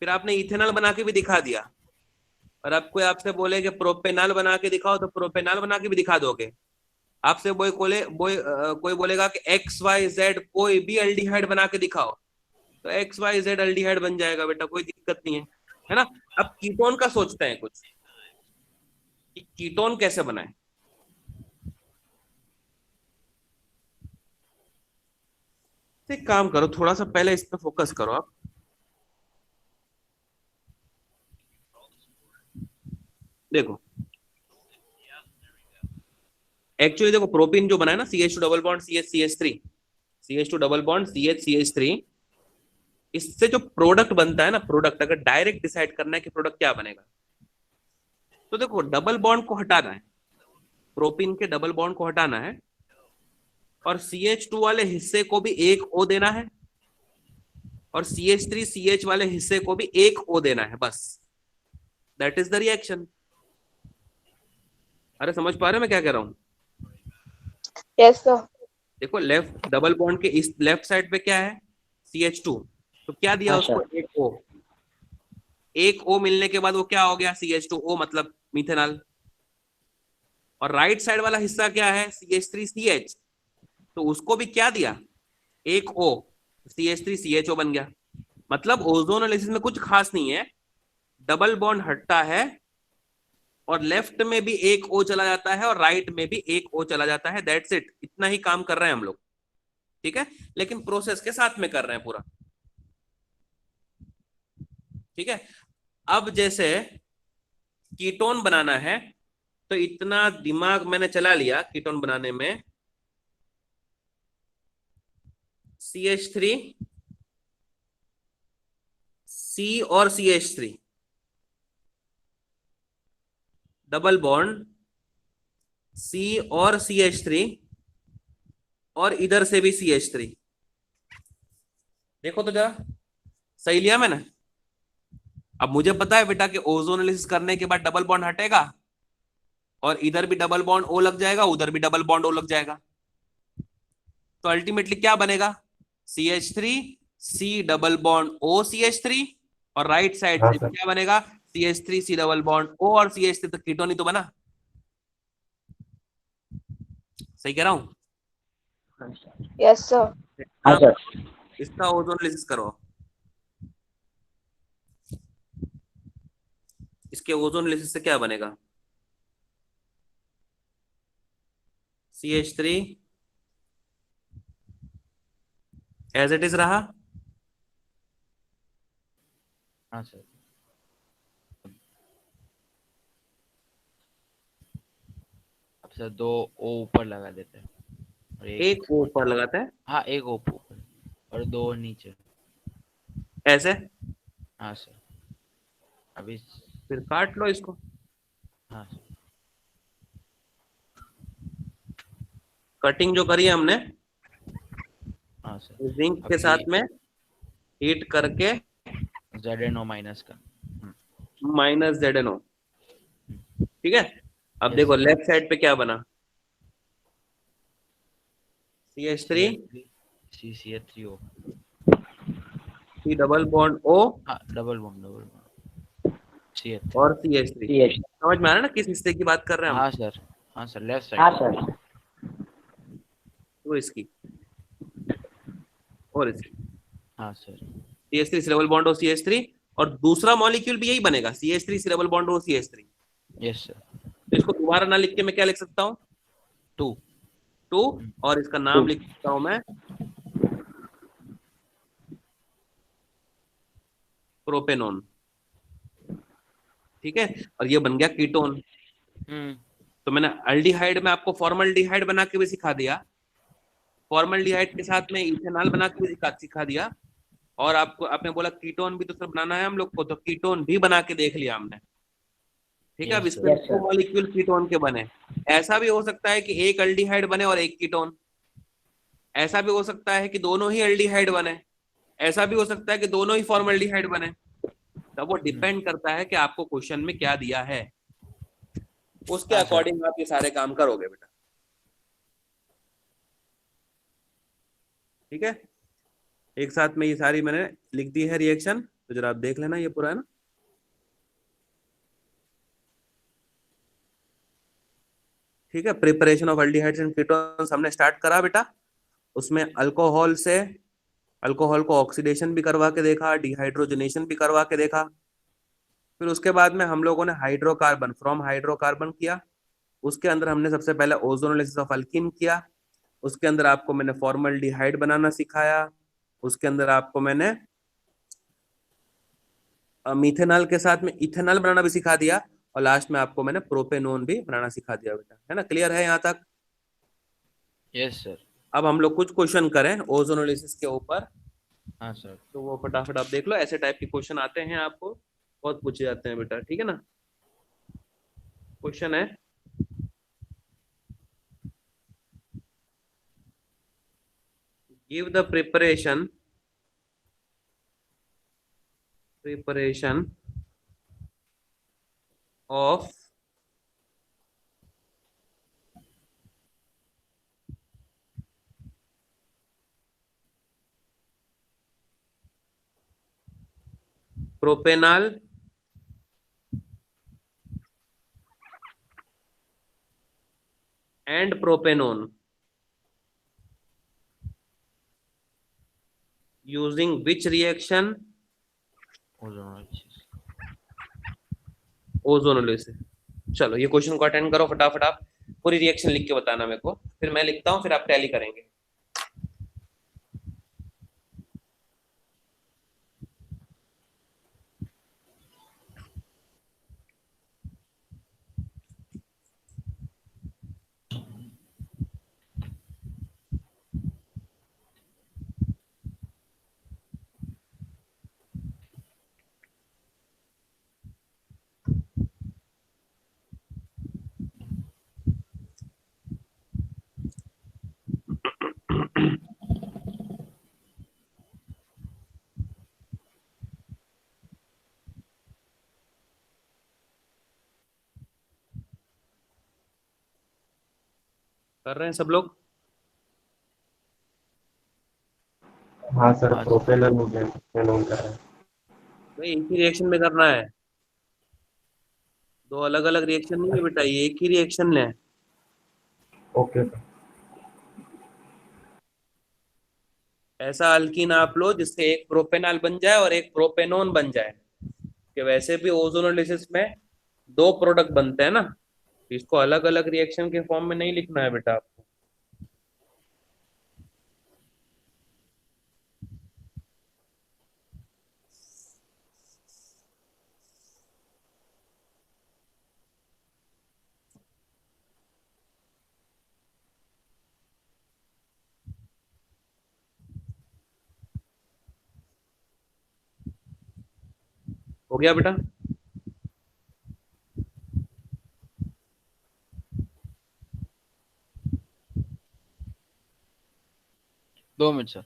फिर आपने इथेनॉल बना के भी दिखा दिया। और अब कोई आपसे बोले कि प्रोपेनॉल बना के दिखाओ, तो प्रोपेनॉल बना के भी दिखा दोगे। आपसे कोई बोलेगा कि XYZ कोई भी अल्डिहाइड बना के दिखाओ, तो XYZ अल्डिहाइड बन जाएगा बेटा, कोई दिक्कत नहीं है ना। अब कीटोन का सोचते हैं कुछ, कि कीटोन कैसे बनाए। एक काम करो, थोड़ा सा पहले इस पे फोकस करो आप। देखो एक्चुअली देखो, प्रोपीन जो बना है ना, CH2 double bond CH CH3 double bond CH इससे जो प्रोडक्ट बनता है ना, प्रोडक्ट अगर डायरेक्ट डिसाइड करना है कि प्रोडक्ट क्या बनेगा, तो देखो डबल बॉन्ड को हटाना है, प्रोपीन के डबल बॉन्ड को हटाना है, और CH2 वाले हिस्से को भी एक O देना है, और CH3CH वाले हिस्से को भी एक O देना है, बस। That is the reaction. अरे समझ पा रहे हो मैं क्या कह रहा हूं। Yes sir. देखो लेफ्ट डबल बॉन्ड के इस लेफ्ट साइड पे क्या है, CH2, तो क्या दिया हाँ, उसको, सर। एक O। एक O मिलने के बाद वो क्या हो गया, CH2O, मतलब मिथेनॉल। और राइट साइड वाला हिस्सा क्या है, CH3CH, तो उसको भी क्या दिया, एक O, CH3CHO बन गया। मतलब ओजोनोलिसिस में कुछ खास नहीं है, डबल बॉन्ड हटता है और लेफ्ट में भी एक O चला जाता है और राइट में भी एक O चला जाता है, दैट्स इट। इतना ही काम कर रहे हैं हम लोग, ठीक है, लेकिन प्रोसेस के साथ में कर रहे हैं पूरा, ठीक है। अब जैसे कीटोन बनाना है, तो इतना दिमाग मैंने चला लिया कीटोन बनाने में। CH3 C और CH3 डबल बॉन्ड C और CH3, और इधर से भी CH3। देखो तो जरा, सही लिया मैंने। अब मुझे पता है बेटा कि ओजोनोलिसिस करने के बाद डबल बॉन्ड हटेगा, और इधर भी डबल बॉन्ड O लग जाएगा, उधर भी डबल बॉन्ड O लग जाएगा। तो अल्टीमेटली क्या बनेगा, CH3 C double bond O CH3, और राइट साइड हाँ से सर। क्या बनेगा, CH3 C double bond O और CH3, तो कीटोन ही तो बना। सही कह रहा हूं। हाँ, सर। Yes sir. हाँ, सर। इसका ओजोनोलिसिस करो। इसके ओजोन रिलेशन से क्या बनेगा? CH3 एज इट इज रहा। हाँ सर। अब सर 2 O ऊपर लगा देते हैं और एक वो ऊपर लगाता है हाँ, 1 O ऊपर और 2 नीचे। ऐसे, हाँ सर। अभी फिर काट लो इसको। हाँ सर। कटिंग जो करी है हमने हाँ सर। जिंक के अभी साथ में हीट करके ZnO माइनस का। -ZnO, ठीक है। अब यस देखो सर। लेफ्ट साइड पे क्या बना, CH3 CH3O। C double bond O हाँ, डबल बॉन्ड CH3। और CH3। CH। समझ में आ रहा है ना किस हिस्से की बात कर रहे हैं हम? हाँ सर। हाँ सर, लेफ्ट हाँ साइड। सर। वो इसकी और इसकी हाँ sir. CH3 C double bond O CH3, और दूसरा मॉलिक्यूल भी यही बनेगा CH3 C double bond O CH3। Yes sir. तो इसको दोबारा ना लिख के मैं क्या लिख सकता हूँ? 2। 2, और इसका नाम लिख सकता हूं मैं प्रोपेनॉन, ठीक है। और ये बन गया कीटोन। तो मैंने अल्डिहाइड में आपको फॉर्मल्डिहाइड बना के भी सिखा दिया, फॉर्मल्डिहाइड के साथ में इथेनॉल बना के भी सिखा दिया, और आपको आपने बोला कीटोन भी तो सर बनाना है हम लोग को, तो कीटोन भी बना के देख लिया हमने, ठीक है। अब यस इसमें सर। यस दो सर। मॉलिक्यूल कीटोन के बने। ऐसा भी हो सकता है कि एक अल्डिहाइड बने और एक कीटोन, ऐसा भी हो सकता है कि दोनों ही अल्डिहाइड बने, ऐसा भी हो सकता है कि दोनों ही फॉर्मल्डिहाइड बने। तब वो डिपेंड करता है कि आपको क्वेश्चन में क्या दिया है, उसके हाँ सर। अकॉर्डिंग आप ये सारे काम करोगे बेटा, ठीक है। एक साथ में ये सारी मैंने लिख दी है रिएक्शन, तो जरा आप देख लेना ये पूरा, है ना। ठीक है, preparation of aldehydes and ketones हमने स्टार्ट करा बेटा। उसमें अल्कोहल से अल्कोहल को ऑक्सीडेशन भी करवा के देखा, डिहाइड्रोजनेशन भी करवा के देखा। फिर उसके बाद में हम लोगों ने हाइड्रोकार्बन फ्रॉम हाइड्रोकार्बन किया। उसके अंदर हमने सबसे पहले ओजोनोलिसिस ऑफ अल्कीन किया। उसके अंदर आपको मैंने फॉर्मल्डिहाइड बनाना सिखाया। उसके अंदर आपको मैंने मीथेनॉल के साथ में इथेनॉल बनाना भी सिखा दिया, और लास्ट में आपको मैंने प्रोपेनोन भी बनाना सिखा दिया बेटा, है ना। क्लियर है यहाँ तक? Yes sir. अब हम लोग कुछ क्वेश्चन करें ओजोनोलिसिस के ऊपर, हाँ सर। तो वो फटाफट आप देख लो। ऐसे टाइप के क्वेश्चन आते हैं, आपको बहुत पूछे जाते हैं बेटा, ठीक है ना। क्वेश्चन है, give the preparation of propanol and propanone using which reaction? Ozonolysis. चलो ये क्वेश्चन को अटेंड करो फटाफट, आप पूरी रिएक्शन लिख के बताना मेरे को, फिर मैं लिखता हूँ, फिर आप टैली करेंगे। कर रहे हैं सब लोग? हाँ सर, हाँ सर। प्रोपेनल हो गया, प्रोपेनल का है। भाई एक ही रिएक्शन में करना है, दो अलग अलग रिएक्शन नहीं है बेटा, ये एक ही रिएक्शन है। Okay sir. ऐसा अल्कीन आप लो जिससे एक प्रोपेनॉल बन जाए और एक प्रोपेनोन बन जाए, कि वैसे भी ओजोनोलिसिस में दो प्रोडक्ट बनते हैं ना, तो इसको अलग अलग रिएक्शन के फॉर्म में नहीं लिखना है बेटा आपको। हो गया बेटा? 2 मिनट सर।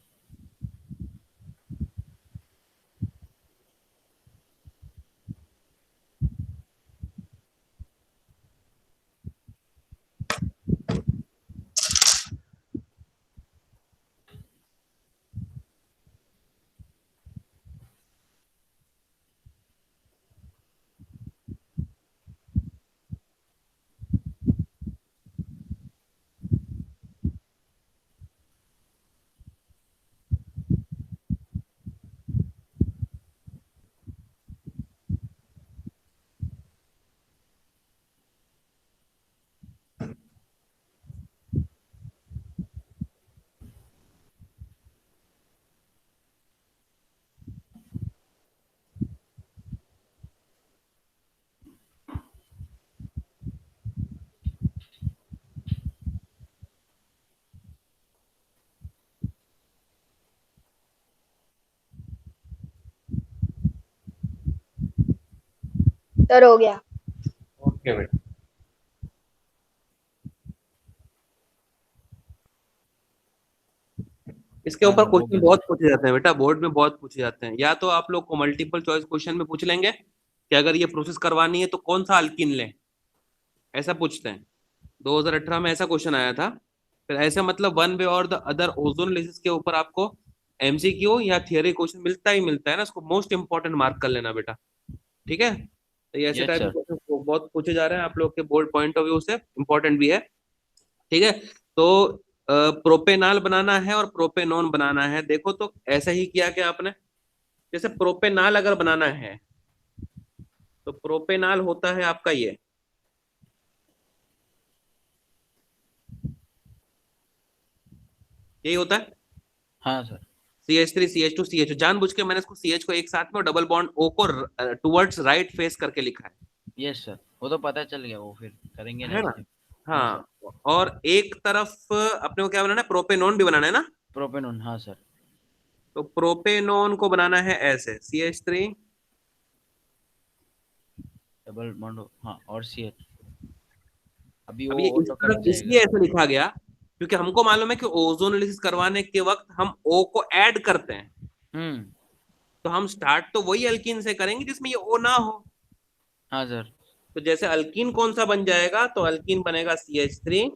सर हो गया। ओके बेटा। इसके हाँ ऊपर सर हो क्वेश्चन गया बहुत सर। पूछे जाते हैं बेटा, बोर्ड में बहुत पूछे जाते हैं। या तो आप लोग को मल्टीपल चॉइस क्वेश्चन में पूछ लेंगे कि अगर ये प्रोसेस करवानी है तो कौन सा अल्किन लें, ऐसा पूछते हैं। 2018 में ऐसा क्वेश्चन आया था। फिर ऐसे मतलब वन वे और द अदर ओजोनोलिसिस के ऊपर आपको एमसीक्यू या थियरी क्वेश्चन मिलता ही मिलता है ना, उसको मोस्ट इंपॉर्टेंट मार्क कर लेना बेटा। ठीक है, तो ये ऐसे यस टाइप के सर। क्वेश्चन बहुत पूछे जा रहे हैं आप लोग के बोर्ड पॉइंट ऑफ व्यू से, इंपॉर्टेंट भी है। ठीक है, तो प्रोपेनाल बनाना है और प्रोपेनोन बनाना है। देखो तो ऐसा ही किया क्या आपने, जैसे प्रोपेनाल अगर बनाना है तो प्रोपेनाल होता है आपका ये, यही होता है हाँ सर। CH3 CH2 CH। जानबूझ के मैंने इसको CH को एक साथ में और डबल बॉन्ड O को टुवर्ड्स राइट फेस करके लिखा यस सर, वो तो पता चल गया, वो फिर करेंगे है ना? Next time. हाँ सर। हाँ, और एक तरफ अपने को क्या बनाना है, प्रोपेनोन भी बनाना है ना। प्रोपेनॉन, हाँ सर। तो प्रोपेनोन को बनाना है ऐसे CH3, डबल बॉन्ड, हाँ, और CH। अभी अब वो ये O इस तो कट तरफ इसलिए जाएगा। ऐसे लिखा गया क्योंकि हमको मालूम है कि ओजोन एनालिसिस करवाने के वक्त हम O को ऐड करते हैं, हम्म। तो हम स्टार्ट तो वही अल्कीन से करेंगे जिसमें ये O ना हो। हाँ सर। तो जैसे अल्कीन कौन सा बन जाएगा, तो अल्कीन बनेगा CH3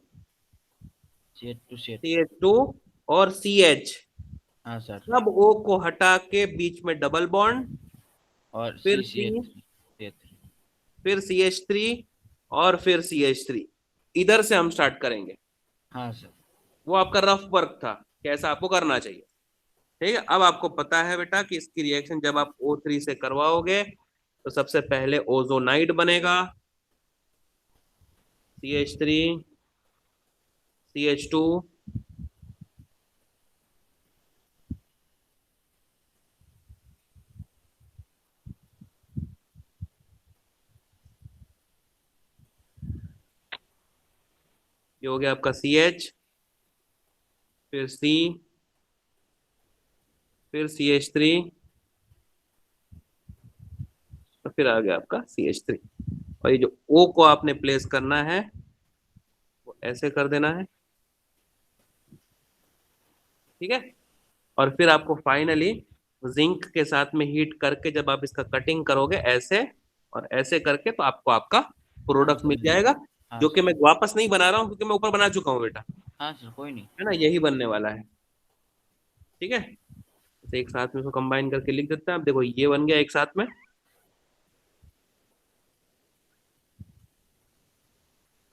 CH2 CH। CH2 और CH। हाँ सर। सब O को हटा के बीच में डबल बॉन्ड, और फिर C C H C, three C H three फिर CH3 और फिर CH3। इधर से हम स्टार्ट करेंगे। हाँ सर। वो आपका रफ वर्क था, कैसा आपको करना चाहिए। ठीक है, अब आपको पता है बेटा कि इसकी रिएक्शन जब आप O3 से करवाओगे तो सबसे पहले ओजोनाइड बनेगा, CH3 CH2, ये हो गया आपका CH, फिर C, फिर CH3, और फिर आ गया आपका CH3। और ये जो O को आपने प्लेस करना है वो ऐसे कर देना है। ठीक है, और फिर आपको फाइनली जिंक के साथ में हीट करके जब आप इसका कटिंग करोगे ऐसे और ऐसे करके, तो आपको आपका हाँ प्रोडक्ट सर। मिल जाएगा, हाँ जो कि सर। मैं वापस नहीं बना रहा हूँ क्योंकि मैं ऊपर बना चुका हूँ बेटा। हाँ सर, कोई नहीं। है ना, यही बनने वाला है। ठीक है, तो एक साथ में इसको कंबाइन करके लिख देते हैं। अब देखो ये बन गया एक साथ में,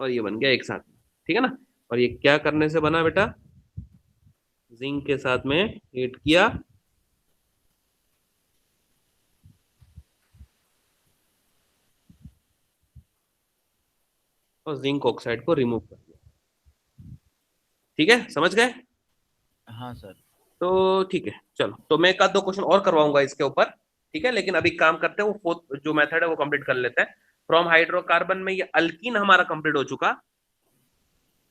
और ये बन गया एक साथ में। ठीक है ना, और ये क्या करने से बना बेटा, जिंक के साथ में हीट किया, और जिंक ऑक्साइड को रिमूव कर दिया। ठीक है, समझ गए? हाँ सर। तो ठीक है, चलो, तो मैं एक आध दो क्वेश्चन और करवाऊंगा इसके ऊपर। ठीक है, लेकिन अभी काम करते हैं, वो फोर्थ जो मेथड है वो कंप्लीट कर लेते हैं। फ्रॉम हाइड्रोकार्बन में ये अल्कीन हमारा कंप्लीट हो चुका।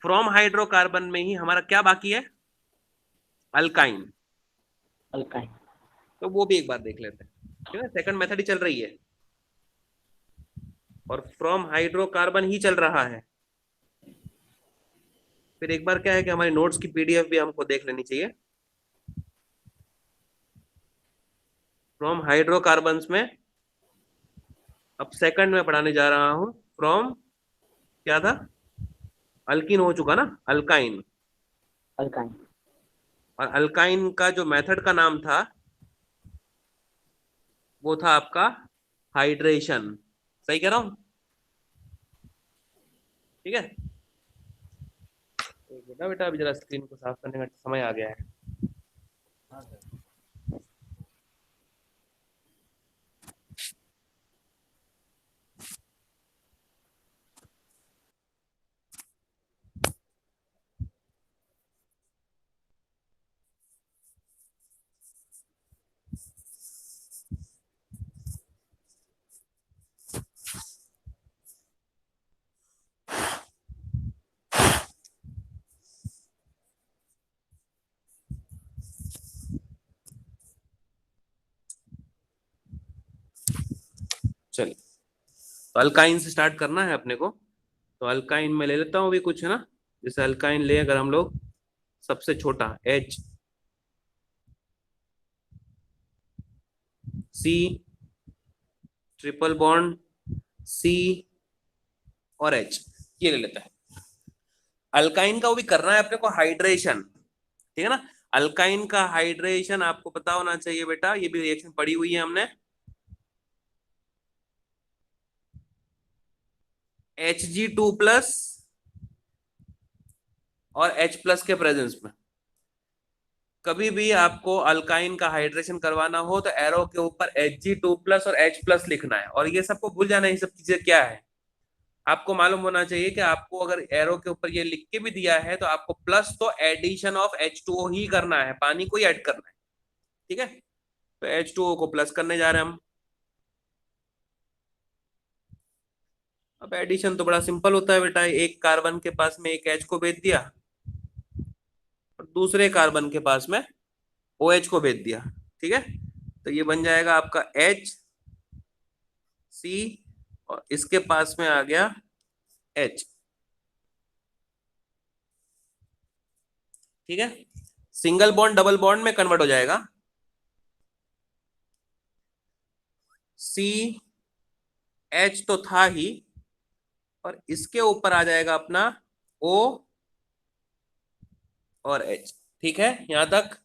फ्रॉम हाइड्रोकार्बन में ही हमारा क्या बाकी है? अल्काइन। अल्काइन। तो वो भी एक बार देख लेते हैं। ठीक है, सेकंड मेथड ही चल रही है और फ्रॉम हाइड्रोकार्बन ही चल रहा है। फिर एक बार क्या है कि हमारी नोट्स की पीडीएफ भी हमको देख लेनी चाहिए। फ्रॉम हाइड्रोकार्बन्स में अब सेकंड में पढ़ाने जा रहा हूं। फ्रॉम क्या था? अल्कीन हो चुका ना, अल्काइन। अल्काइन। और अल्काइन का जो मेथड का नाम था वो था आपका हाइड्रेशन। सही कह रहा हूं? ठीक है, तो बेटा बेटा अभी जरा स्क्रीन को साफ करने का समय आ गया है। हाँ सर। चलिए, तो अल्काइन से स्टार्ट करना है अपने को। तो अल्काइन में ले लेता हूँ अभी कुछ, है ना। जैसे अल्काइन ले अगर हम लोग, सबसे छोटा H, C, triple bond C और H, ये ले लेता है। अल्काइन का वो भी करना है अपने को हाइड्रेशन। ठीक है ना। अल्काइन का हाइड्रेशन आपको पता होना चाहिए बेटा, ये भी रिएक्शन पढ़ी हुई है हमने। Hg2+ और H+ के प्रेजेंस में कभी भी आपको अल्काइन का हाइड्रेशन करवाना हो तो एरो के ऊपर Hg2+ और H+ लिखना है। और ये सबको भूल जाना है, ये सब चीजें क्या है आपको मालूम होना चाहिए। कि आपको अगर एरो के ऊपर ये लिख के भी दिया है तो आपको प्लस तो एडिशन ऑफ H2O ही करना है, पानी को ही ऐड करना है। ठीक है, तो H2O को प्लस करने जा रहे हैं हम। अब एडिशन तो बड़ा सिंपल होता है बेटा, एक कार्बन के पास में एक H को भेज दिया और दूसरे कार्बन के पास में OH को भेज दिया। ठीक है, तो ये बन जाएगा आपका HC और इसके पास में आ गया H। ठीक है, सिंगल बॉन्ड डबल बॉन्ड में कन्वर्ट हो जाएगा। CH तो था ही और इसके ऊपर आ जाएगा अपना O और H। ठीक है, यहां तक।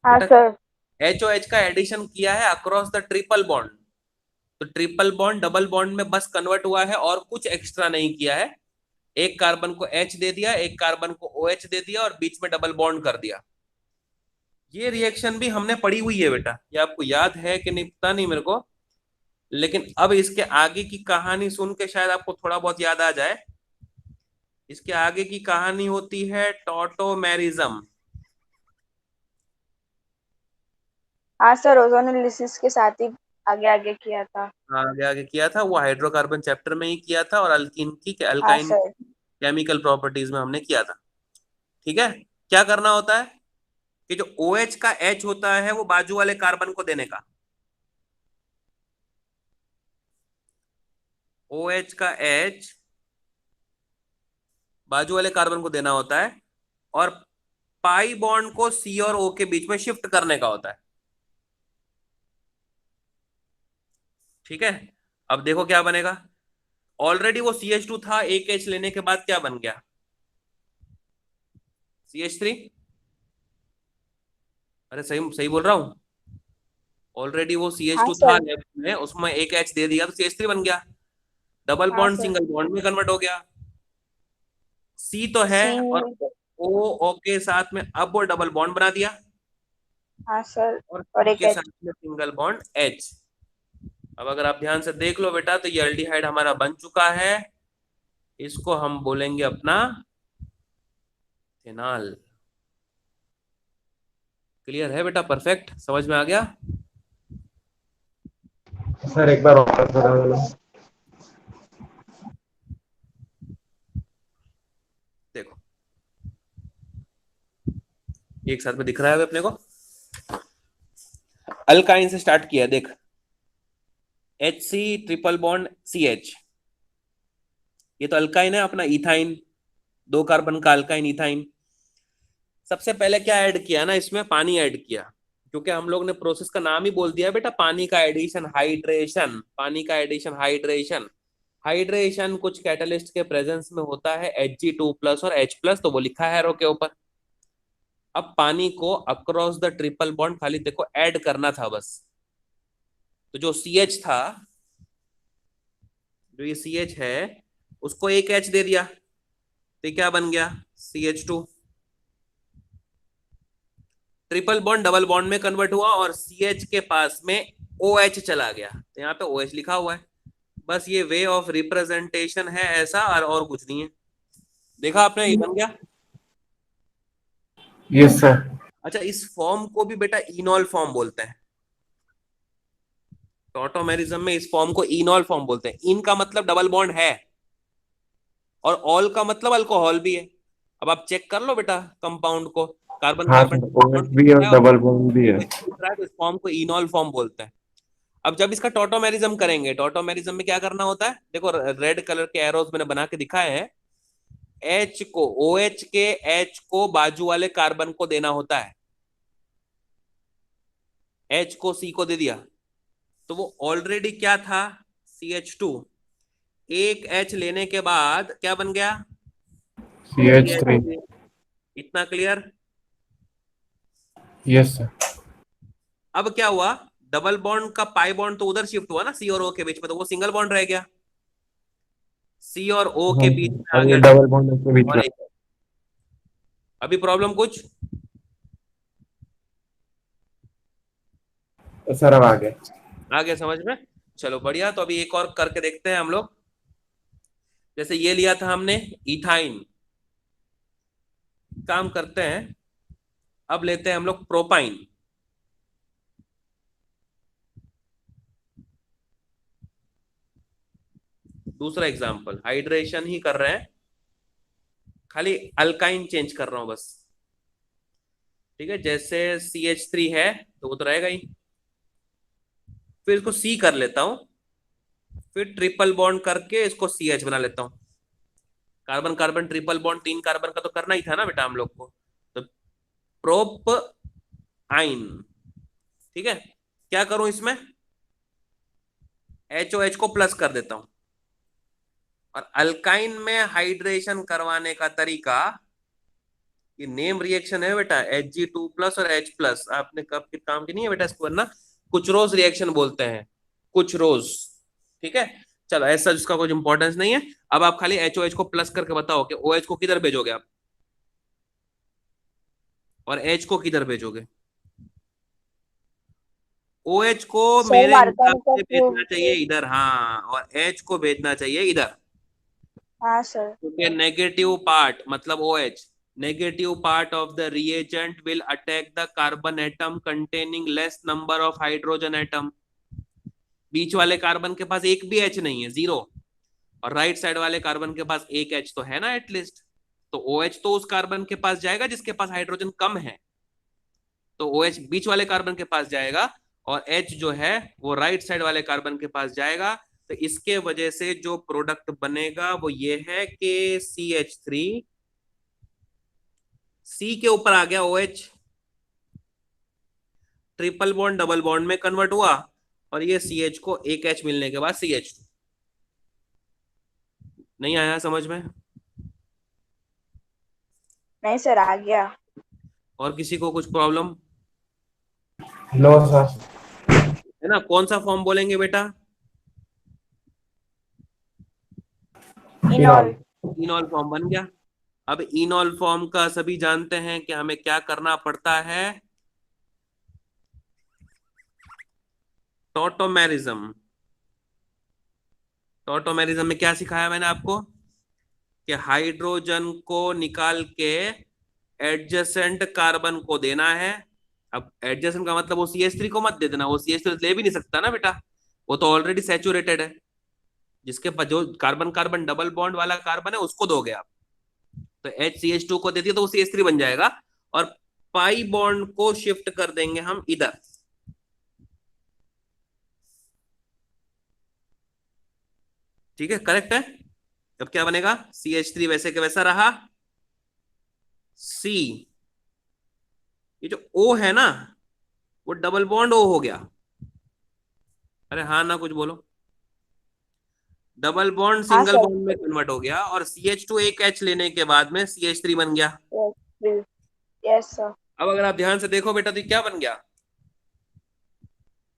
हाँ बेटा सर। HOH का एडिशन किया है अक्रॉस द ट्रिपल बॉन्ड, तो ट्रिपल बॉन्ड डबल बॉन्ड में बस कन्वर्ट हुआ है और कुछ एक्स्ट्रा नहीं किया है। एक कार्बन को H दे दिया, एक कार्बन को OH दे दिया और बीच में डबल बॉन्ड कर दिया। ये रिएक्शन भी हमने पढ़ी हुई है बेटा, ये आपको याद है कि नहीं पता नहीं मेरे को, लेकिन अब इसके आगे की कहानी सुन के शायद आपको थोड़ा बहुत याद आ जाए। इसके आगे की कहानी होती है टॉटोमेरिज्म। हाँ सर, ओजोनोलिसिस के साथ ही आगे आगे किया था। आगे आगे किया था वो हाइड्रोकार्बन चैप्टर में ही किया था और अल्कीन की हाँ अल्काइन सर। केमिकल प्रॉपर्टीज में हमने किया था। ठीक है, क्या करना होता है कि जो OH का H होता है वो बाजू वाले कार्बन को देने का, OH का H बाजू वाले कार्बन को देना होता है और पाई बॉन्ड को C और O के बीच में शिफ्ट करने का होता है। ठीक है, अब देखो क्या बनेगा। ऑलरेडी वो CH2 था, एक H लेने के बाद क्या बन गया? CH3। अरे सही सही बोल रहा हूं। ऑलरेडी वो हाँ CH2 था सर। लेफ्ट में, उसमें एक H दे दिया तो CH3 बन गया। डबल हाँ बॉन्ड सर। सिंगल बॉन्ड में कन्वर्ट हो गया। C तो है सी। और O के साथ में अब वो डबल बॉन्ड बना दिया हाँ सर। और और C एक के एच। साथ में सिंगल बॉन्ड H। अब अगर आप ध्यान से देख लो बेटा, तो ये एल्डिहाइड हमारा बन चुका है, इसको हम बोलेंगे अपना फिनाल। क्लियर है बेटा? परफेक्ट, समझ में आ गया? सर एक बार और बता दो। देखो एक साथ में दिख रहा है अपने को। अल्काइन से स्टार्ट किया, देख HC ट्रिपल बॉन्ड CH, ये तो अल्काइन है अपना, इथाइन, 2 कार्बन का अल्काइन इथाइन। सबसे पहले क्या ऐड किया ना, इसमें पानी ऐड किया, क्योंकि हम लोग ने प्रोसेस का नाम ही बोल दिया बेटा, पानी का एडिशन हाइड्रेशन, पानी का एडिशन हाइड्रेशन। हाइड्रेशन कुछ कैटलिस्ट के प्रेजेंस में होता है, Hg2+ और H+, तो वो लिखा है एरो के ऊपर। अब पानी को अक्रॉस द ट्रिपल बॉन्ड खाली देखो ऐड करना था बस। तो जो CH था, जो ये CH है, उसको एक H दे दिया, तो ये क्या बन गया, CH2। Triple bond double bond में कन्वर्ट हुआ और CH के पास में OH चला गया, तो यहाँ पे OH लिखा हुआ है। बस ये वे ऑफ रिप्रेजेंटेशन है ऐसा, और कुछ नहीं है। देखा आपने, ये बन गया। Yes sir. अच्छा, इस फॉर्म को भी बेटा इनॉल फॉर्म बोलते हैं। टॉटोमेरिज्म में इस फॉर्म को इनॉल फॉर्म बोलते हैं। इन का मतलब डबल बॉन्ड है, और ऑल का मतलब अल्कोहल भी है। अब आप चेक कर लो बेटा कंपाउंड को, कार्बन हाँ कार्बन सर, OH भी और डबल बॉन्ड भी है। इस फॉर्म को इनॉल फॉर्म बोलते हैं। अब जब इसका टॉटोमेरिज्म करेंगे, टॉटोमेरिज्म में क्या करना होता है, देखो रेड कलर के एरोस मैंने बना के दिखाए हैं। H को, OH के H को बाजू वाले कार्बन को देना होता है। H को C को दे दिया, तो वो ऑलरेडी क्या था, CH2। एक H लेने के बाद क्या बन गया, CH3। इतना क्लियर? Yes sir. अब क्या हुआ, डबल बॉन्ड का पाई बॉन्ड तो उधर शिफ्ट हुआ ना C और O के बीच में, तो वो सिंगल बॉन्ड रह गया। C और O के बीच में आ अब ये गया डबल बॉन्ड के बीच और में। एक। अभी प्रॉब्लम कुछ? सर अब आ गया। आ गया समझ में? चलो बढ़िया। तो अभी एक और करके देखते हैं हम लोग। जैसे ये लिया था हमने इथाइन, काम करते हैं, अब लेते हैं हम लोग प्रोपाइन। दूसरा एग्जांपल, हाइड्रेशन ही कर रहे हैं, खाली अल्काइन चेंज कर रहा हूं बस। ठीक है, जैसे CH3 है तो वो तो रहेगा ही, फिर इसको C कर लेता हूं, फिर ट्रिपल बॉन्ड करके इसको CH बना लेता हूं। Carbon carbon triple bond, 3 carbon का तो करना ही था ना बेटा हम लोग को, तो प्रोप आइन। ठीक है, क्या करूं इसमें, HOH को प्लस कर देता हूं। और अल्काइन में हाइड्रेशन करवाने का तरीका, ये नेम रिएक्शन है बेटा, Hg2+ और H+। आपने कब के काम की नहीं है बेटा इसको, वरना कुछ रोज रिएक्शन बोलते हैं, कुछ रोज। ठीक है, चलो ऐसा जिसका कुछ इंपॉर्टेंस नहीं है। अब आप खाली HOH को प्लस करके बताओ कि OH को किधर भेजोगे आप, और H को किधर भेजोगे। OH को सर मेरे मार्कर हिसाब का से प्रूफ। भेजना चाहिए इधर, हाँ, और H को भेजना चाहिए इधर, हाँ सर। क्योंकि नेगेटिव पार्ट मतलब OH, negative part of the reagent will attack the carbon atom containing less number of hydrogen atom। बीच वाले कार्बन के पास एक भी H नहीं है, 0, और राइट साइड वाले कार्बन के पास एक H तो है ना एटलीस्ट, तो OH तो उस कार्बन के पास जाएगा जिसके पास हाइड्रोजन कम है, तो OH बीच वाले कार्बन के पास जाएगा, और H जो है वो राइट साइड वाले कार्बन के पास जाएगा। तो इसके वजह से जो प्रोडक्ट बनेगा वो ये है कि CH3, C के ऊपर आ गया OH, triple bond double bond में कन्वर्ट हुआ, और ये CH को एक H मिलने के बाद CH2। नहीं आया समझ में? नहीं सर, आ गया। और किसी को कुछ प्रॉब्लम नो सर। है ना? कौन सा फॉर्म बोलेंगे बेटा? इनॉल। इनॉल फॉर्म बन गया। अब इनॉल फॉर्म का सभी जानते हैं कि हमें क्या करना पड़ता है, टॉटोमेरिज्म। टॉटोमेरिज्म में क्या सिखाया मैंने आपको कि हाइड्रोजन को निकाल के एडजेसेंट कार्बन को देना है। अब एडजेसेंट का मतलब वो CH3 को मत दे देना, वो CH3 ले भी नहीं सकता ना बेटा, वो तो ऑलरेडी सैचुरेटेड है। जिसके पास जो कार्बन कार्बन डबल बॉन्ड वाला कार्बन है उसको दोगे आप, तो HCH2 को देती है तो वो CH3 बन जाएगा, और पाई बॉन्ड को शिफ्ट कर देंगे हम इधर। ठीक है, करेक्ट है। अब क्या बनेगा, CH3 वैसे के वैसा रहा, C, ये जो O है ना वो डबल बॉन्ड O हो गया। अरे हाँ ना, कुछ बोलो। डबल बॉन्ड हाँ सिंगल सर। बॉन्ड में कन्वर्ट हो गया, और CH2 एक H लेने के बाद में CH3 बन गया। Yes sir. अब अगर आप ध्यान से देखो बेटा, तो क्या बन गया,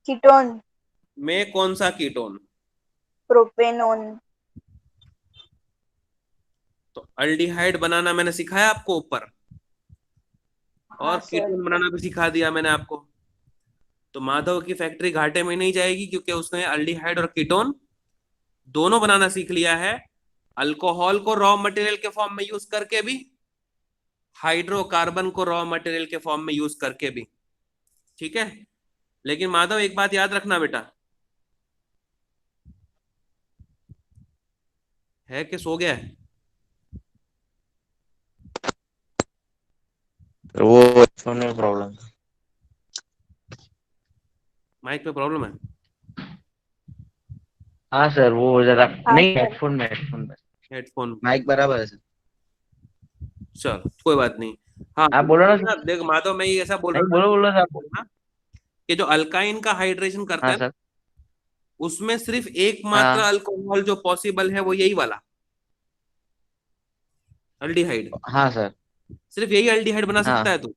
कीटोन, में कौन सा कीटोन, प्रोपेनोन। तो अल्डिहाइड बनाना मैंने सिखाया आपको ऊपर, और हाँ सर। कीटोन बनाना भी सिखा दिया मैंने आपको। तो माधव की फैक्ट्री घाटे में नहीं जाएगी, क्योंकि उसने अल्डिहाइड और कीटोन दोनों बनाना सीख लिया है, अल्कोहल को रॉ मटेरियल के फॉर्म में यूज करके भी, हाइड्रोकार्बन को रॉ मटेरियल के फॉर्म में यूज करके भी। ठीक है, लेकिन माधव एक बात याद रखना बेटा, है कि सो गया है? वो फोन में प्रॉब्लम। माइक पे प्रॉब्लम है? हाँ सर, वो जरा हाँ नहीं, सर। हेडफोन में हेडफोन? माइक बराबर है सर। चल कोई बात नहीं। हाँ आप बोलो ना ना, सर। देख माधव, मैं ये ऐसा बोल नहीं, रहा बोलो बोलो सर। था कि जो अल्काइन का हाइड्रेशन करता हाँ है ना, सर। उसमें सिर्फ एकमात्र हाँ अल्कोहल जो पॉसिबल है वो यही वाला अल्डिहाइड, हाँ सर। सिर्फ यही अल्डिहाइड बना सकता हाँ। है तू।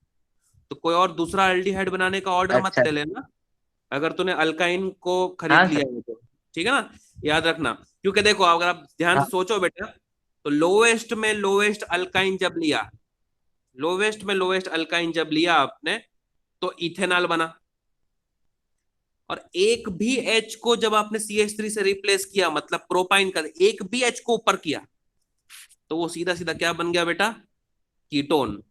तो कोई और दूसरा अल्डिहाइड बनाने का ऑर्डर मत अच्छा। ले लेना, अगर तूने अल्काइन को खरीद हाँ लिया सर। है तो। ठीक है ना, याद रखना। क्योंकि देखो, अगर आप ध्यान हाँ से सोचो बेटा, तो लोवेस्ट में लोवेस्ट अल्काइन जब लिया, लोवेस्ट में लोवेस्ट अल्काइन जब लिया आपने, तो इथेनॉल बना। और एक भी H को जब आपने CH3 से रिप्लेस किया, मतलब प्रोपाइन का एक भी H को ऊपर किया, तो वो सीधा सीधा क्या बन गया बेटा, कीटोन।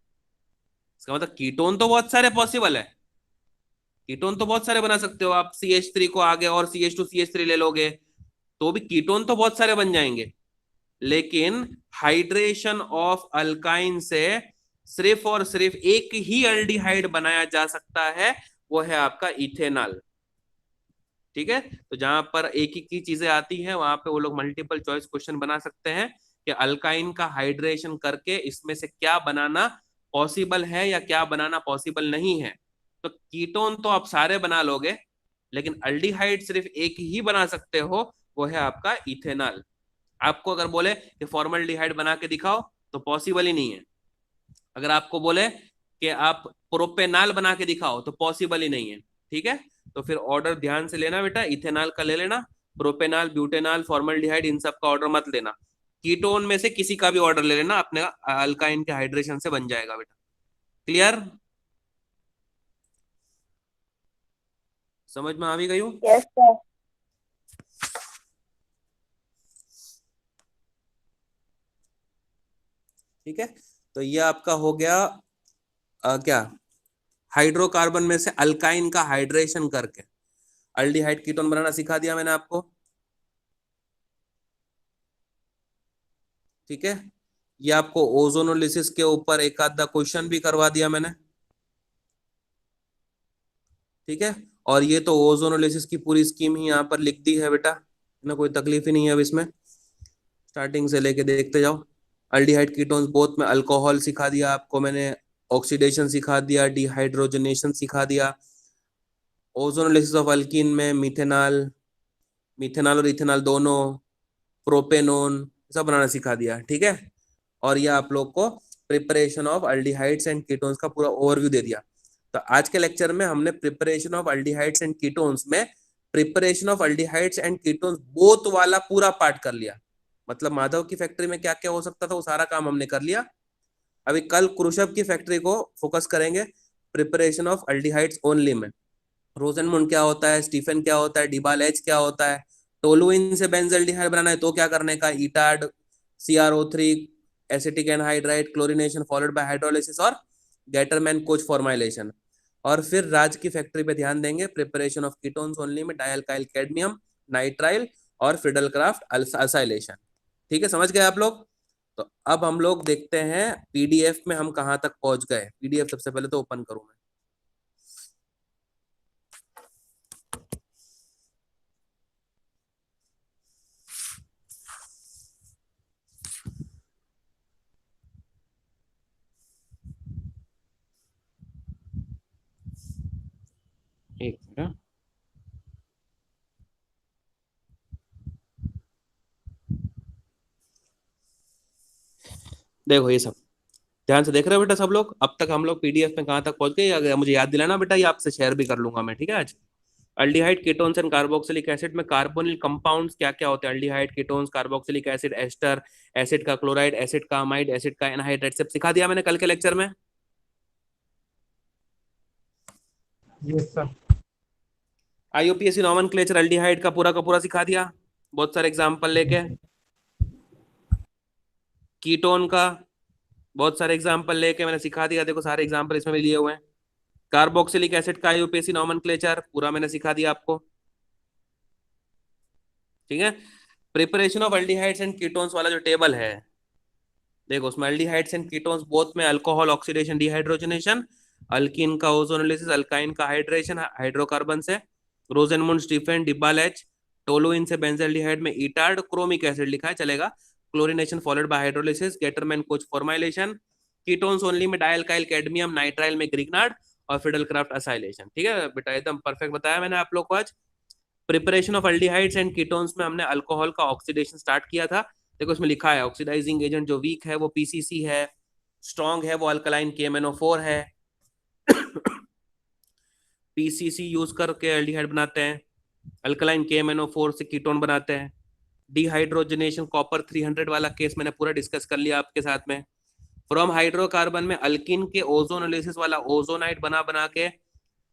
इसका मतलब कीटोन तो बहुत सारे पॉसिबल है, कीटोन तो बहुत सारे बना सकते हो आप, CH3 को आगे और CH2 CH3 ले लोगे तो भी कीटोन तो बहुत सारे बन जाएंगे। लेकिन हाइड्रेशन ऑफ अल्काइन से सिर्फ और सिर्फ एक ही अल्डिहाइड बनाया जा सकता है, वो है आपका इथेनॉल। ठीक है, तो जहां पर एक ही की चीजें आती हैं वहां पे वो लोग मल्टीपल चॉइस क्वेश्चन बना सकते हैं कि अल्काइन का हाइड्रेशन करके इसमें से क्या बनाना पॉसिबल है या क्या बनाना पॉसिबल नहीं है। तो कीटोन तो आप सारे बना लोगे, लेकिन अल्डिहाइड सिर्फ एक ही बना सकते हो, वो है आपका इथेनॉल। आपको अगर बोले कि फॉर्मल्डिहाइड बना के दिखाओ, तो पॉसिबल ही नहीं है। अगर आपको बोले कि आप प्रोपेनॉल बना के दिखाओ, तो पॉसिबल ही नहीं है। ठीक है, तो फिर ऑर्डर ध्यान से लेना बेटा, इथेनॉल का ले लेना, प्रोपेनॉल, ब्यूटेनॉल, फॉर्मल्डिहाइड, इन सब का ऑर्डर मत लेना। कीटोन में से किसी का भी ऑर्डर ले लेना, अपने अल्काइन के हाइड्रेशन से बन जाएगा बेटा। क्लियर, समझ में आ भी गई हूँ? Yes sir. ठीक है, तो ये आपका हो गया क्या, हाइड्रोकार्बन में से अल्काइन का हाइड्रेशन करके अल्डिहाइड कीटोन बनाना सिखा दिया मैंने आपको। ठीक है, ये आपको ओजोनोलिसिस के ऊपर एक आधा क्वेश्चन भी करवा दिया मैंने। ठीक है, और ये तो ओजोनोलिसिस की पूरी स्कीम ही यहाँ पर लिख दी है बेटा, ना कोई तकलीफ ही नहीं है अब इसमें, स्टार्टिंग से लेके देखते जाओ। अल्डिहाइड कीटोन्स बोथ में अल्कोहल सिखा दिया आपको मैंने, ऑक्सीडेशन सिखा दिया, डिहाइड्रोजनेशन सिखा दिया, ओजोनोलिसिस ऑफ अल्कीन में मिथेनॉल, मिथेनॉल और इथेनॉल दोनों, प्रोपेनोन सब बनाना सिखा दिया। ठीक है, और ये आप लोग को preparation of aldehydes and ketones का पूरा ओवरव्यू दे दिया। तो आज के लेक्चर में हमने preparation of aldehydes and ketones में preparation of aldehydes and ketones both वाला पूरा पार्ट कर लिया। मतलब माधव की फैक्ट्री में क्या क्या हो सकता था वो सारा काम हमने कर लिया। अभी कल क्रुशब की फैक्ट्री को फोकस करेंगे प्रिपरेशन ऑफ अल्डिहाइड्स ओनली में। रोजनमुंड क्या होता है, स्टीफन क्या होता है, डिबाल एच क्या होता है, टोलुइन से बेंजल्डिहाइड बनाना है तो क्या करने का, इटाड CrO3 acetic anhydride chlorination followed by hydrolysis और गेटरमैन कोच फॉर्माइलेशन। और फिर राज की फैक्ट्री पे ध्यान देंगे, प्रिपरेशन ऑफ कीटोन्स ओनली में डायल्काइल कैडमियम नाइट्राइल और फ्रिडलक्राफ्ट असाइलेशन। ठीक है, समझ गए आप लोग। तो अब हम लोग देखते हैं पीडीएफ में हम कहां तक पहुंच गए। पीडीएफ सबसे पहले तो ओपन करूं मैं। एक मिनट, देखो ये सब ध्यान से देख रहे हो बेटा सब लोग। अब तक हम लोग पीडीएफ में कहां तक पहुंच गए, अगर मुझे याद दिलाना बेटा, ये आपसे शेयर भी कर लूंगा मैं, ठीक है। आज aldehyde ketones and carboxylic acid में कार्बोनिल कंपाउंड्स क्या क्या होते हैं, aldehyde ketones carboxylic acid ester, acid का क्लोराइड, एसिड का अमाइड, एसिड का एनहाइड्राइड, सब सिखा दिया मैंने कल के लेक्चर में। Yes sir. IUPAC nomenclature aldehyde का पूरा सिखा दिया, बहुत सारे एग्जांपल लेके। कीटोन का बहुत सारे एग्जांपल लेके मैंने सिखा दिया, देखो सारे एग्जांपल इसमें भी लिए हुए हैं। कार्बोक्सिलिक एसिड का आईयूपीएसी नॉमेनक्लेचर पूरा मैंने सिखा दिया आपको, ठीक है। Preparation of aldehydes and ketones वाला जो टेबल है, देखो उसमें अल्डिहाइड्स एंड कीटोन्स बोथ में अल्कोहल ऑक्सीडेशन डिहाइड्रोजनेशन, अल्कीन का ओजोनोलिसिस, अल्काइन का हाइड्रेशन हाइड्रोकार्बन से, रोजेनमुंड स्टीफन डिब्बाल एच, टोलुइन से बेंजल्डिहाइड में इटार्ड, क्रोमिक एसिड लिखा है चलेगा, chlorination followed by hydrolysis, Gattermann coach formylation, ketones only में डायल्काइल कैडमियम नाइट्राइल में ग्रिग्नार्ड और फिडलक्राफ्ट असाइलेशन। ठीक है बेटा, एकदम परफेक्ट बताया मैंने आप लोग को आज। Preparation of aldehydes and ketones में हमने अल्कोहल का ऑक्सीडेशन स्टार्ट किया था। देखो इसमें लिखा है ऑक्सीडाइजिंग एजेंट जो वीक है वो पीसीसी है, स्ट्रॉन्ग है वो अल्कलाइन KMnO4 है। पीसीसी यूज करके एल्डिहाइड बनाते हैं, अल्कलाइन KMnO4 से कीटोन बनाते हैं। डिहाइड्रोजनेशन कॉपर 300 वाला केस मैंने पूरा डिस्कस कर लिया आपके साथ में। फ्रॉम हाइड्रोकार्बन में अल्किन के ओजोनोलिसिस वाला ओजोनाइड बना बना के,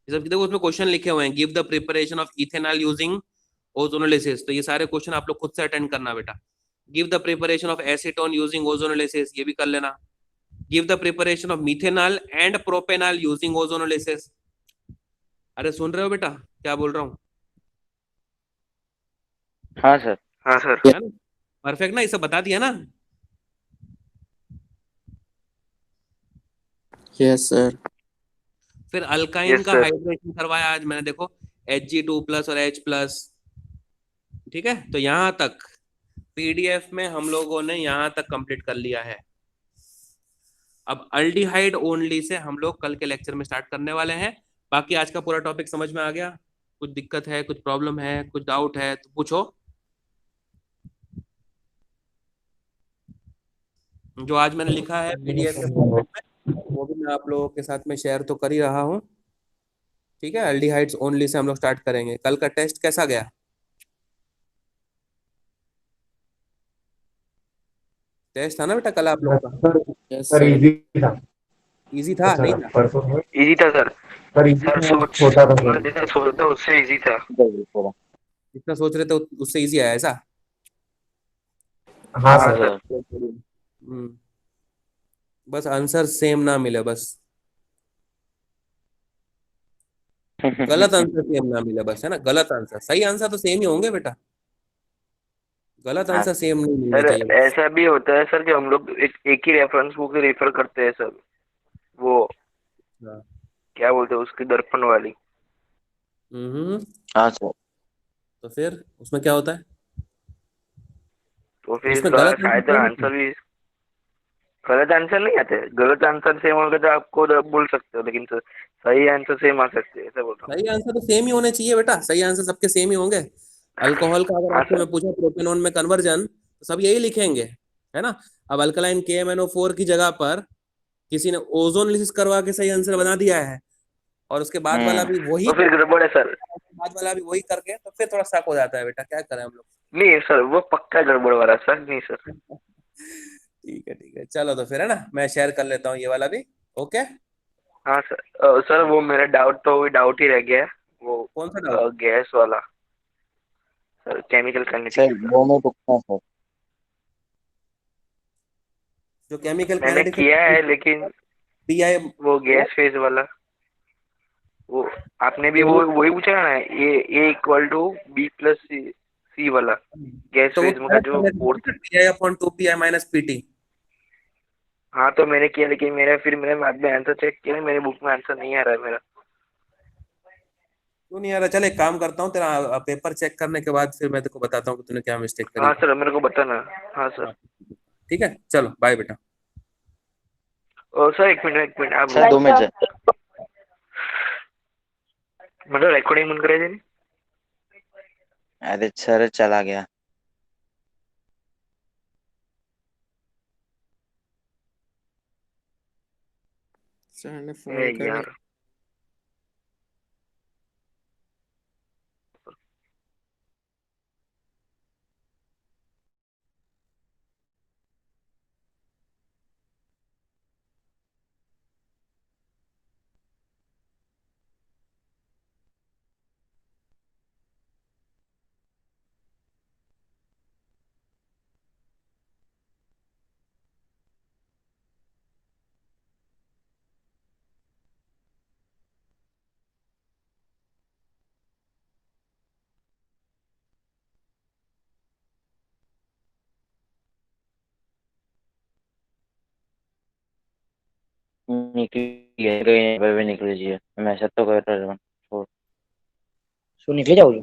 देखो उसमें क्वेश्चन लिखे हुए हैं, give the preparation of ethanol using ozonolysis, तो ये सारे क्वेश्चन आप लोग खुद से अटेंड करना बेटा। Give the preparation of acetone using ozonolysis, ये भी कर लेना। Give the preparation of methanol and propanol using ozonolysis. अरे सुन रहे हो बेटा क्या बोल रहा हूँ? हाँ सर। हाँ सर। परफेक्ट ना, ये सब बता दिया ना? Yes sir. फिर अल्काइन Yes, का sir. हाइड्रेशन करवाया आज मैंने, देखो Hg2+ और H+। ठीक है, तो यहां तक पीडीएफ में हम लोगों ने यहां तक कंप्लीट कर लिया है। अब अल्डिहाइड ओनली से हम लोग कल के लेक्चर में स्टार्ट करने वाले हैं। बाकी आज का पूरा टॉपिक समझ में आ गया? कुछ दिक्कत है, कुछ प्रॉब्लम है, कुछ डाउट है तो पूछो। जो आज मैंने लिखा है पीडीएफ में वो भी मैं आप लोगों के साथ में शेयर तो कर ही रहा हूँ। ठीक है, अल्डिहाइड्स ओनली से हम लोग स्टार्ट करेंगे। कल का टेस्ट कैसा गया? टेस्ट था ना बेटा कल आप लोगों का? सर इजी था। इजी था नहीं था? परसों इजी था सर। सर इजी सर सोच छोटा था सर। जितना सोचता उससे इजी था। जितना सोच रहे थे उससे इजी आया ऐसा? हाँ हाँ सर। सर। बस आंसर सेम ना मिले, बस गलत आंसर सेम ना मिले बस, है ना? गलत आंसर, सही आंसर तो सेम ही होंगे बेटा, गलत आंसर सेम नहीं मिलने सर चाहिए। ऐसा भी होता है सर कि हम लोग एक ही रेफरेंस बुक रेफर करते हैं सर, वो हाँ। क्या बोलते हैं उसकी दर्पण वाली। हाँ सर। तो फिर उसमें क्या होता है? तो फिर उसमें गलत शायद आंसर आंसर भी गलत आंसर नहीं आते। गलत आंसर सेम होगा तो आपको बोल सकते हो, लेकिन सही आंसर सेम आ सकते हैं, ऐसा बोल रहा हूँ। सही आंसर तो सेम ही होने चाहिए बेटा, सही आंसर सबके सेम ही होंगे। अल्कोहल का अगर हाँ आपसे सर। मैं पूछा प्रोपेनॉन में कन्वर्जन, तो सब यही लिखेंगे, है ना? अब अल्कलाइन KMnO4 की जगह पर किसी ने ओजोनलिसिस करवा के सही आंसर बना दिया है, और उसके बाद वाला भी वही, तो फिर गड़बड़ है सर। बाद वाला भी वही करके, तो फिर थोड़ा शक हो जाता है बेटा, क्या करें हम लोग। नहीं सर, वो पक्का गड़बड़ वाला सर, नहीं सर। ठीक है चलो, तो फिर है ना मैं शेयर कर लेता हूँ ये वाला भी। ओके, हाँ सर। सर वो मेरा डाउट तो डाउट ही रह गया है, वो कौन सा डाउट? गैस वाला केमिकल सर काइनेटिक्स का। वो मैं रुकता हूँ सर। जो केमिकल मैंने काइनेटिक्स किया है लेकिन पीआई वो गैस फेज वाला, वो आपने भी वो वही पूछा है ना, ए इक्वल टू बी प्लस सी, सी वाला गैस तो वो फेज में का जो fourth. Pi upon 2 pi minus PT. हाँ तो मैंने किया, लेकिन मेरा फिर मैंने बाद में आंसर चेक किया, मेरे बुक में आंसर नहीं आ रहा है मेरा। क्यों नहीं आ रहा? चल एक काम करता हूँ, तेरा पेपर चेक करने के बाद फिर मैं तेरे को बताता हूँ कि तूने क्या मिस्टेक करी हाँ थी। सर मेरे को बताना। हाँ सर। हाँ, ठीक है, चलो बाय बेटा। और सर एक मिनट आप सर 2 मिनट Right, सर। मतलब रेकॉर्डिंग बंद कराई देनी। अरे सर चला गया। सर ने ए फोन कर यार निकली है, कहीं पर भी निकल लीजिए, मैं ऐसा तो कर रहा हूँ। सो निकले जाओगे?